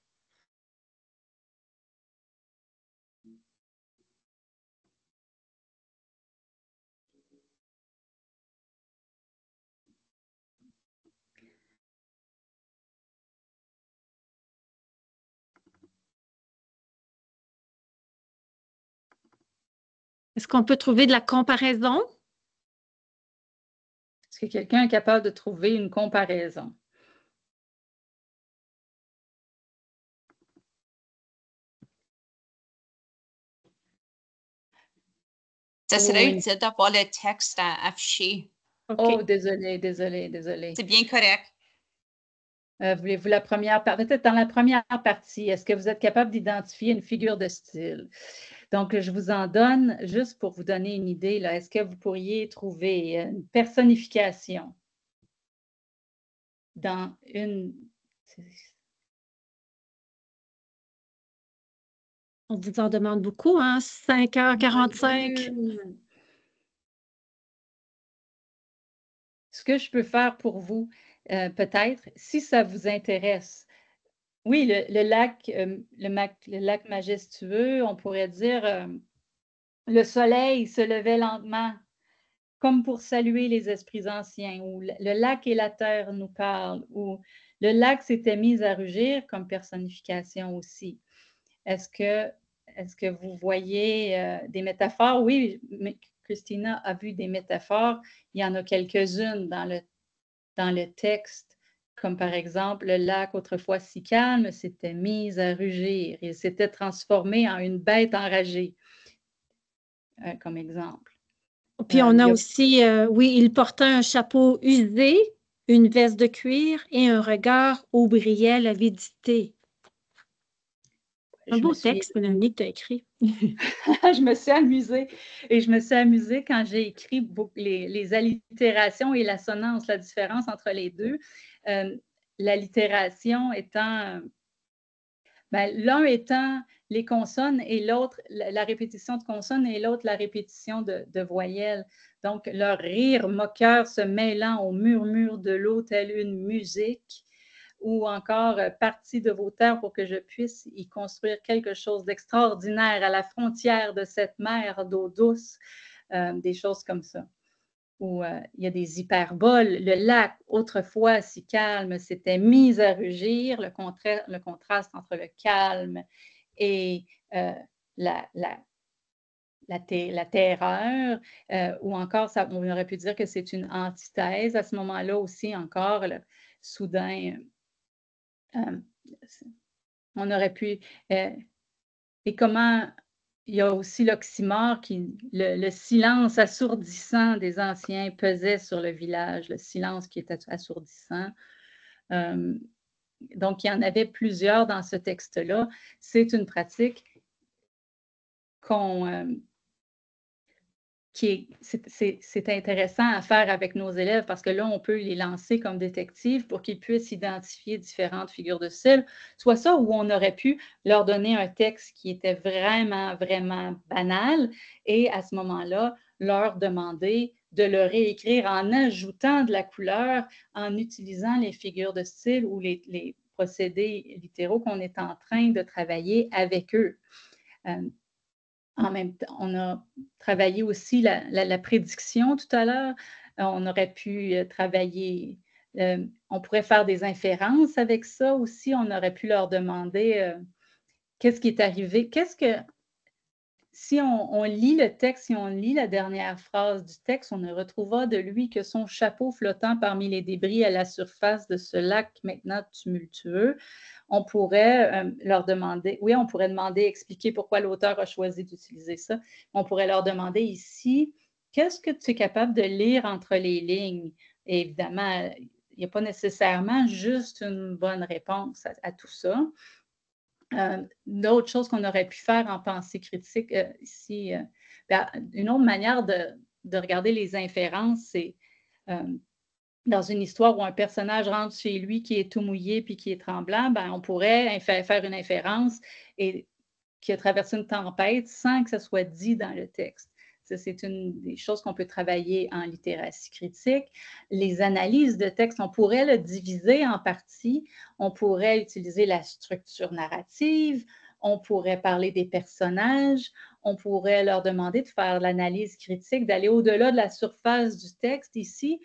Est-ce qu'on peut trouver de la comparaison? Est-ce que quelqu'un est capable de trouver une comparaison? Ça serait utile d'avoir le texte à afficher. Okay. Oh, désolé. C'est bien correct. Voulez-vous la première partie? Peut-être dans la première partie, est-ce que vous êtes capable d'identifier une figure de style? Donc, je vous en donne juste pour vous donner une idée. Est-ce que vous pourriez trouver une personnification dans une... On vous en demande beaucoup, hein? 5h45. Ce que je peux faire pour vous, peut-être, si ça vous intéresse, oui, le lac majestueux, on pourrait dire le soleil se levait lentement comme pour saluer les esprits anciens, ou le lac et la terre nous parlent, ou le lac s'était mis à rugir comme personnification aussi. Est-ce que vous voyez des métaphores? Oui, mais Christina a vu des métaphores. Il y en a quelques-unes dans le texte, comme par exemple, le lac autrefois si calme s'était mis à rugir. Il s'était transformé en une bête enragée, comme exemple. Puis on a aussi, oui, il portait un chapeau usé, une veste de cuir et un regard où brillait l'avidité. Un beau texte, Mélanie, que tu as écrit. Je me suis amusée. Et je me suis amusée quand j'ai écrit les allitérations et l'assonance, la différence entre les deux. L'allitération étant... l'un étant les consonnes et l'autre, la répétition de consonnes et l'autre, la répétition de voyelles. Donc, leur rire moqueur se mêlant au murmure de l'eau telle une musique, ou encore partie de vos terres pour que je puisse y construire quelque chose d'extraordinaire à la frontière de cette mer d'eau douce, des choses comme ça. Où il y a des hyperboles. Le lac, autrefois si calme, s'était mis à rugir. Le contraste entre le calme et la terreur, ou encore, on aurait pu dire que c'est une antithèse. À ce moment-là aussi, encore, soudain, on aurait pu... et comment... Il y a aussi l'oxymore, le silence assourdissant des anciens pesait sur le village, le silence qui était assourdissant. Donc, il y en avait plusieurs dans ce texte-là. C'est une pratique c'est intéressant à faire avec nos élèves parce que là, on peut les lancer comme détectives pour qu'ils puissent identifier différentes figures de style. Soit ça, ou on aurait pu leur donner un texte qui était vraiment, vraiment banal et à ce moment-là, leur demander de le réécrire en ajoutant de la couleur, en utilisant les figures de style ou les procédés littéraux qu'on est en train de travailler avec eux. En même temps, on a travaillé aussi la prédiction tout à l'heure. On aurait pu travailler, on pourrait faire des inférences avec ça aussi. On aurait pu leur demander qu'est-ce qui est arrivé, si on lit le texte, si on lit la dernière phrase du texte, on ne retrouvera de lui que son chapeau flottant parmi les débris à la surface de ce lac maintenant tumultueux. On pourrait leur demander, oui, on pourrait demander, expliquer pourquoi l'auteur a choisi d'utiliser ça. On pourrait leur demander ici, qu'est-ce que tu es capable de lire entre les lignes? Et évidemment, il n'y a pas nécessairement juste une bonne réponse à tout ça. D'autres choses qu'on aurait pu faire en pensée critique ici. Une autre manière de regarder les inférences, c'est dans une histoire où un personnage rentre chez lui qui est tout mouillé puis qui est tremblant, on pourrait faire une inférence et qui a traversé une tempête sans que ça soit dit dans le texte. Ça, c'est une des choses qu'on peut travailler en littératie critique. Les analyses de texte, on pourrait le diviser en parties. On pourrait utiliser la structure narrative. On pourrait parler des personnages. On pourrait leur demander de faire l'analyse critique, d'aller au-delà de la surface du texte ici.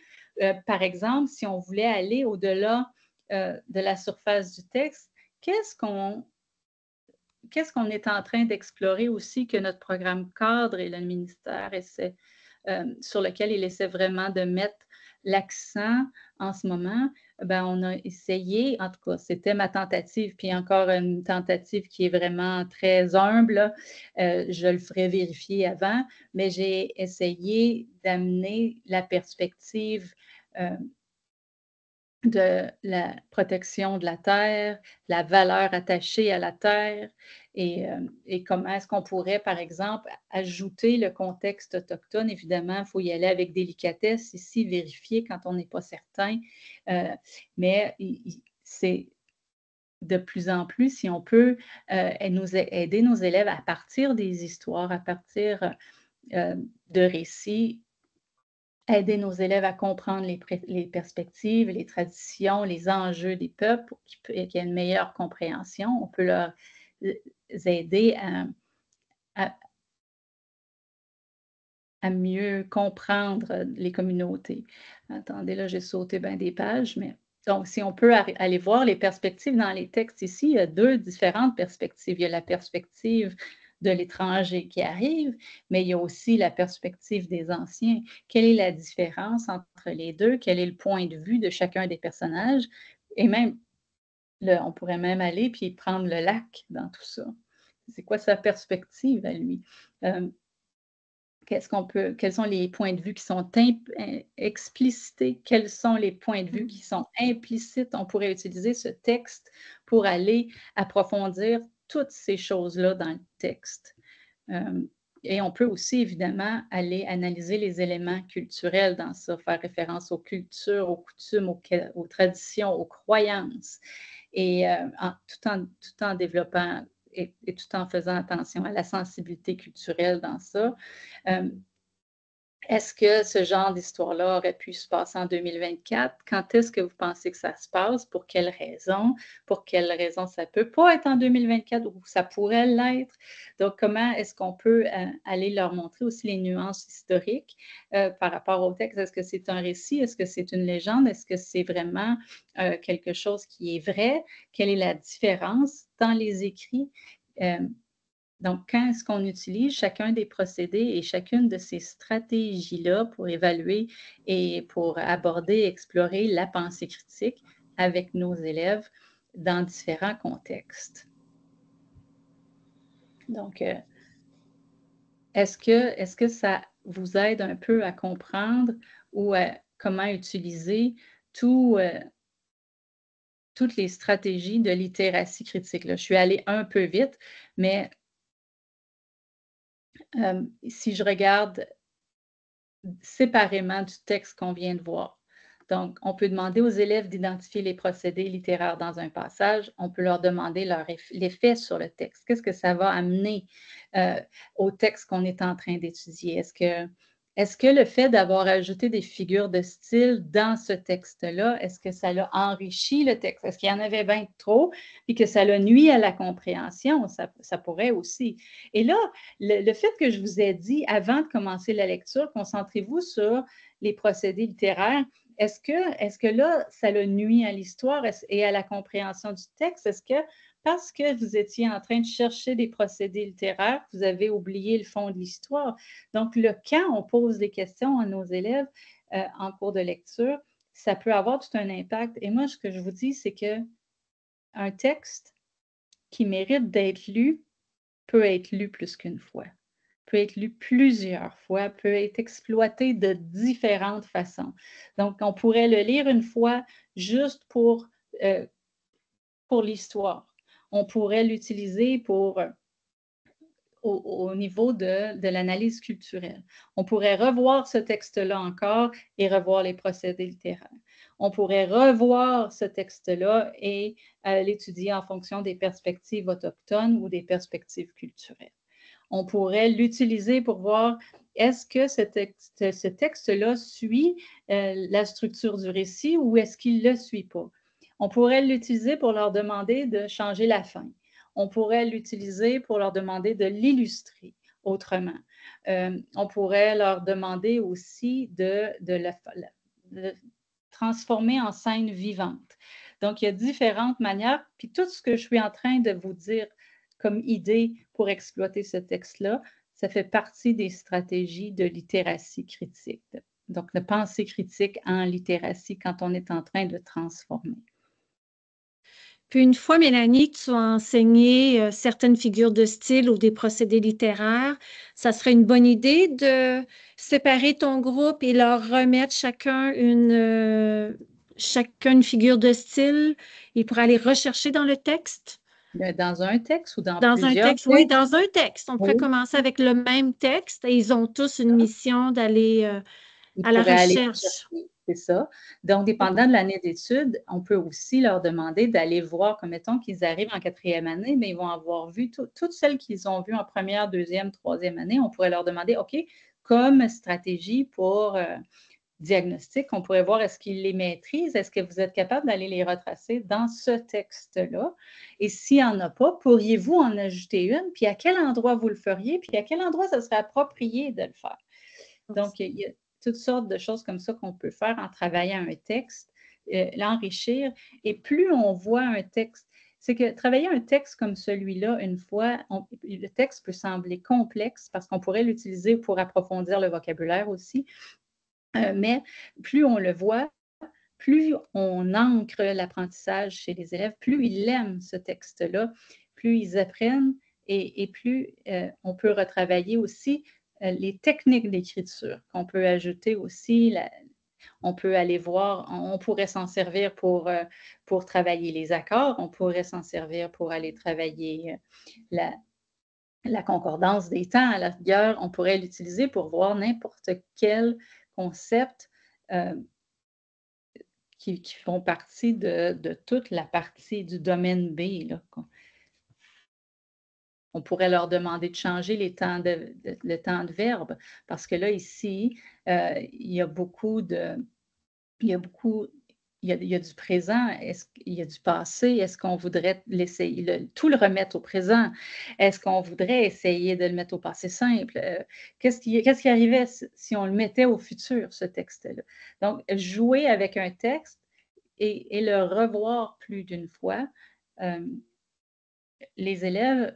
Par exemple, si on voulait aller au-delà de la surface du texte, qu'est-ce qu'on est en train d'explorer aussi que notre programme cadre et le ministère sur lequel il essaie vraiment de mettre l'accent en ce moment, on a essayé, en tout cas, c'était ma tentative, puis encore une tentative qui est vraiment très humble, je le ferai vérifier avant, mais j'ai essayé d'amener la perspective de la protection de la terre, la valeur attachée à la terre et comment est-ce qu'on pourrait, par exemple, ajouter le contexte autochtone. Évidemment, il faut y aller avec délicatesse ici, vérifier quand on n'est pas certain, mais c'est de plus en plus, si on peut aider nos élèves à partir des histoires, à partir de récits, aider nos élèves à comprendre les perspectives, les traditions, les enjeux des peuples pour qu'il y ait une meilleure compréhension. On peut leur aider à mieux comprendre les communautés. Attendez, là, j'ai sauté bien des pages, mais donc, si on peut aller voir les perspectives dans les textes ici, il y a 2 différentes perspectives. Il y a la perspective de l'étranger qui arrive, mais il y a aussi la perspective des anciens. Quelle est la différence entre les deux? Quel est le point de vue de chacun des personnages? Et même, on pourrait même aller puis prendre le lac dans tout ça. C'est quoi sa perspective à lui? Quels sont les points de vue qui sont explicités? Quels sont les points de vue qui sont implicites? On pourrait utiliser ce texte pour aller approfondir toutes ces choses-là dans le texte. Et on peut aussi, évidemment, aller analyser les éléments culturels dans ça, faire référence aux cultures, aux coutumes, aux traditions, aux croyances, et tout en développant et tout en faisant attention à la sensibilité culturelle dans ça. Est-ce que ce genre d'histoire-là aurait pu se passer en 2024? Quand est-ce que vous pensez que ça se passe? Pour quelles raisons? Pour quelles raisons ça ne peut pas être en 2024 ou ça pourrait l'être? Donc, comment est-ce qu'on peut aller leur montrer aussi les nuances historiques par rapport au texte? Est-ce que c'est un récit? Est-ce que c'est une légende? Est-ce que c'est vraiment quelque chose qui est vrai? Quelle est la différence dans les écrits? Donc, quand est-ce qu'on utilise chacun des procédés et chacune de ces stratégies-là pour évaluer et pour aborder, explorer la pensée critique avec nos élèves dans différents contextes? Donc, est-ce que ça vous aide un peu à comprendre ou à comment utiliser toutes les stratégies de littératie critique? Là, je suis allée un peu vite, mais si je regarde séparément du texte qu'on vient de voir. Donc, on peut demander aux élèves d'identifier les procédés littéraires dans un passage. On peut leur demander l'effet sur le texte. Qu'est-ce que ça va amener au texte qu'on est en train d'étudier? Est-ce que le fait d'avoir ajouté des figures de style dans ce texte-là, est-ce que ça l'a enrichi le texte? Est-ce qu'il y en avait bien trop et que ça l'a nuit à la compréhension? Ça pourrait aussi. Et là, le fait que je vous ai dit avant de commencer la lecture, concentrez-vous sur les procédés littéraires. Est-ce que là, ça l'a nuit à l'histoire et à la compréhension du texte? Est-ce que parce que vous étiez en train de chercher des procédés littéraires, vous avez oublié le fond de l'histoire? Donc, quand on pose des questions à nos élèves en cours de lecture, ça peut avoir tout un impact. Et moi, ce que je vous dis, c'est qu'un texte qui mérite d'être lu peut être lu plus qu'une fois, peut être lu plusieurs fois, peut être exploité de différentes façons. Donc, on pourrait le lire une fois juste pour l'histoire. On pourrait l'utiliser au niveau de l'analyse culturelle. On pourrait revoir ce texte-là encore et revoir les procédés littéraires. On pourrait revoir ce texte-là et l'étudier en fonction des perspectives autochtones ou des perspectives culturelles. On pourrait l'utiliser pour voir est-ce que ce texte-là suit la structure du récit ou est-ce qu'il ne le suit pas? On pourrait l'utiliser pour leur demander de changer la fin. On pourrait l'utiliser pour leur demander de l'illustrer autrement. On pourrait leur demander aussi de transformer en scène vivante. Donc, il y a différentes manières. Puis tout ce que je suis en train de vous dire comme idée pour exploiter ce texte-là, ça fait partie des stratégies de littératie critique. Donc, de pensée critique en littératie quand on est en train de transformer. Puis une fois, Mélanie, que tu as enseigné certaines figures de style ou des procédés littéraires, ça serait une bonne idée de séparer ton groupe et leur remettre chacun une figure de style et pour aller rechercher dans le texte? Dans un texte ou dans un plusieurs texte? Oui, dans un texte. On pourrait commencer avec le même texte et ils ont tous une mission d'aller à la recherche. C'est ça. Donc, dépendant de l'année d'études, on peut aussi leur demander d'aller voir, comme mettons qu'ils arrivent en 4e année, mais ils vont avoir vu toutes celles qu'ils ont vues en 1e, 2e, 3e année. On pourrait leur demander, OK, comme stratégie pour diagnostic, on pourrait voir est-ce qu'ils les maîtrisent, est-ce que vous êtes capable d'aller les retracer dans ce texte-là? Et s'il n'y en a pas, pourriez-vous en ajouter une? Puis à quel endroit vous le feriez? Puis à quel endroit ça serait approprié de le faire? Donc, il y a toutes sortes de choses comme ça qu'on peut faire en travaillant un texte, l'enrichir. Et plus on voit un texte, c'est que travailler un texte comme celui-là, une fois, le texte peut sembler complexe parce qu'on pourrait l'utiliser pour approfondir le vocabulaire aussi, mais plus on le voit, plus on ancre l'apprentissage chez les élèves, plus ils aiment ce texte-là, plus ils apprennent et plus on peut retravailler aussi les techniques d'écriture qu'on peut ajouter aussi. On peut aller voir, on pourrait s'en servir pour travailler les accords, on pourrait s'en servir pour aller travailler la concordance des temps. À la rigueur, on pourrait l'utiliser pour voir n'importe quel concept qui font partie de toute la partie du domaine B. Là. On pourrait leur demander de changer le temps de verbe parce que là, ici, il y a beaucoup de... Il y a du présent, il y a du passé. Est-ce qu'on voudrait tout le remettre au présent? Est-ce qu'on voudrait essayer de le mettre au passé simple? Qu'est-ce qui arrivait si on le mettait au futur, ce texte-là? Donc, jouer avec un texte et le revoir plus d'une fois, les élèves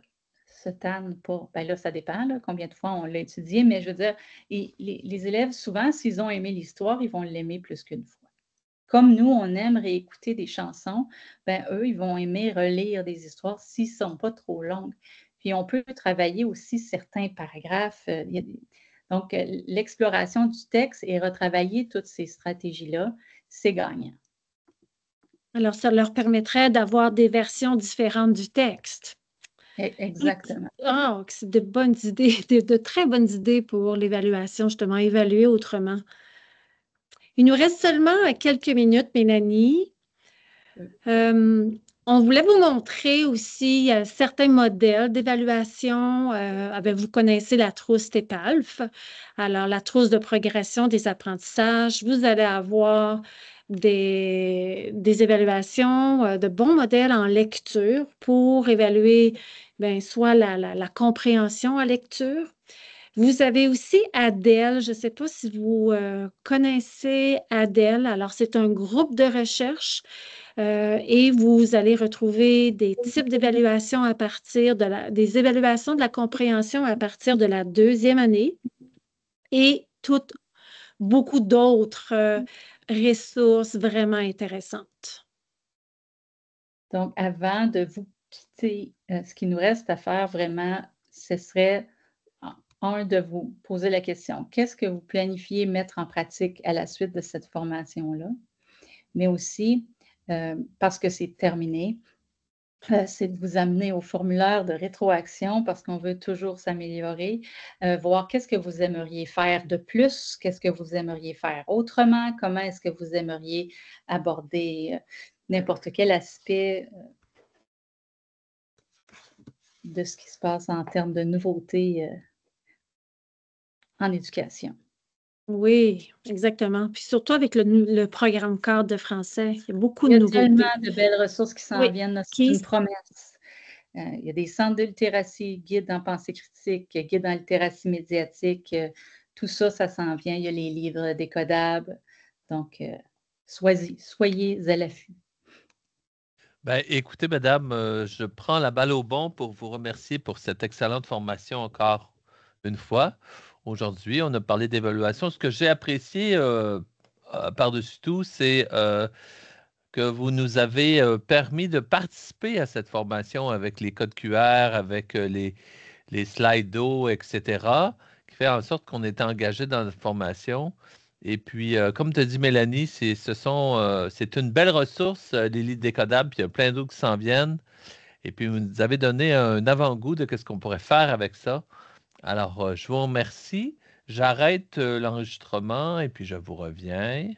se tannent pas. Ben là, ça dépend là, combien de fois on l'a étudié, mais je veux dire, les élèves, souvent, s'ils ont aimé l'histoire, ils vont l'aimer plus qu'une fois. Comme nous, on aime réécouter des chansons, ben eux, ils vont aimer relire des histoires s'ils ne sont pas trop longues. Puis on peut travailler aussi certains paragraphes. Donc, l'exploration du texte et retravailler toutes ces stratégies-là, c'est gagnant. Alors, ça leur permettrait d'avoir des versions différentes du texte. Exactement. Ah, c'est de bonnes idées, de très bonnes idées pour l'évaluation, justement, évaluer autrement. Il nous reste seulement quelques minutes, Mélanie. On voulait vous montrer aussi certains modèles d'évaluation. Vous connaissez la trousse TEPALF. Alors, la trousse de progression des apprentissages, vous allez avoir des évaluations de bons modèles en lecture pour évaluer soit la compréhension en lecture. Vous avez aussi ADEL. Je ne sais pas si vous connaissez ADEL. Alors, c'est un groupe de recherche et vous allez retrouver des types d'évaluations à partir des évaluations de la compréhension à partir de la 2e année et beaucoup d'autres ressources vraiment intéressantes. Donc, avant de vous quitter, ce qui nous reste à faire vraiment, ce serait de vous poser la question, qu'est-ce que vous planifiez mettre en pratique à la suite de cette formation-là? Mais aussi, parce que c'est terminé, c'est de vous amener au formulaire de rétroaction parce qu'on veut toujours s'améliorer, voir qu'est-ce que vous aimeriez faire de plus, qu'est-ce que vous aimeriez faire autrement, comment est-ce que vous aimeriez aborder n'importe quel aspect de ce qui se passe en termes de nouveautés en éducation. Oui, exactement. Puis surtout avec le programme cadre de français, il y a beaucoup de nouveautés. Il y a tellement de belles ressources qui s'en viennent, c'est une promesse. Il y a des centres de littératie, guides en pensée critique, guides en littératie médiatique, tout ça, ça s'en vient. Il y a les livres décodables. Donc, soyez à l'affût. Ben, écoutez, madame, je prends la balle au bon pour vous remercier pour cette excellente formation encore une fois. Aujourd'hui, on a parlé d'évaluation. Ce que j'ai apprécié par-dessus tout, c'est que vous nous avez permis de participer à cette formation avec les codes QR, avec les Slido, etc., qui fait en sorte qu'on est engagé dans la formation. Et puis, comme te dit Mélanie, c'est une belle ressource, les livres décodables, puis il y a plein d'autres qui s'en viennent. Et puis, vous nous avez donné un avant-goût de ce qu'on pourrait faire avec ça. Alors, je vous remercie. J'arrête l'enregistrement et puis je vous reviens.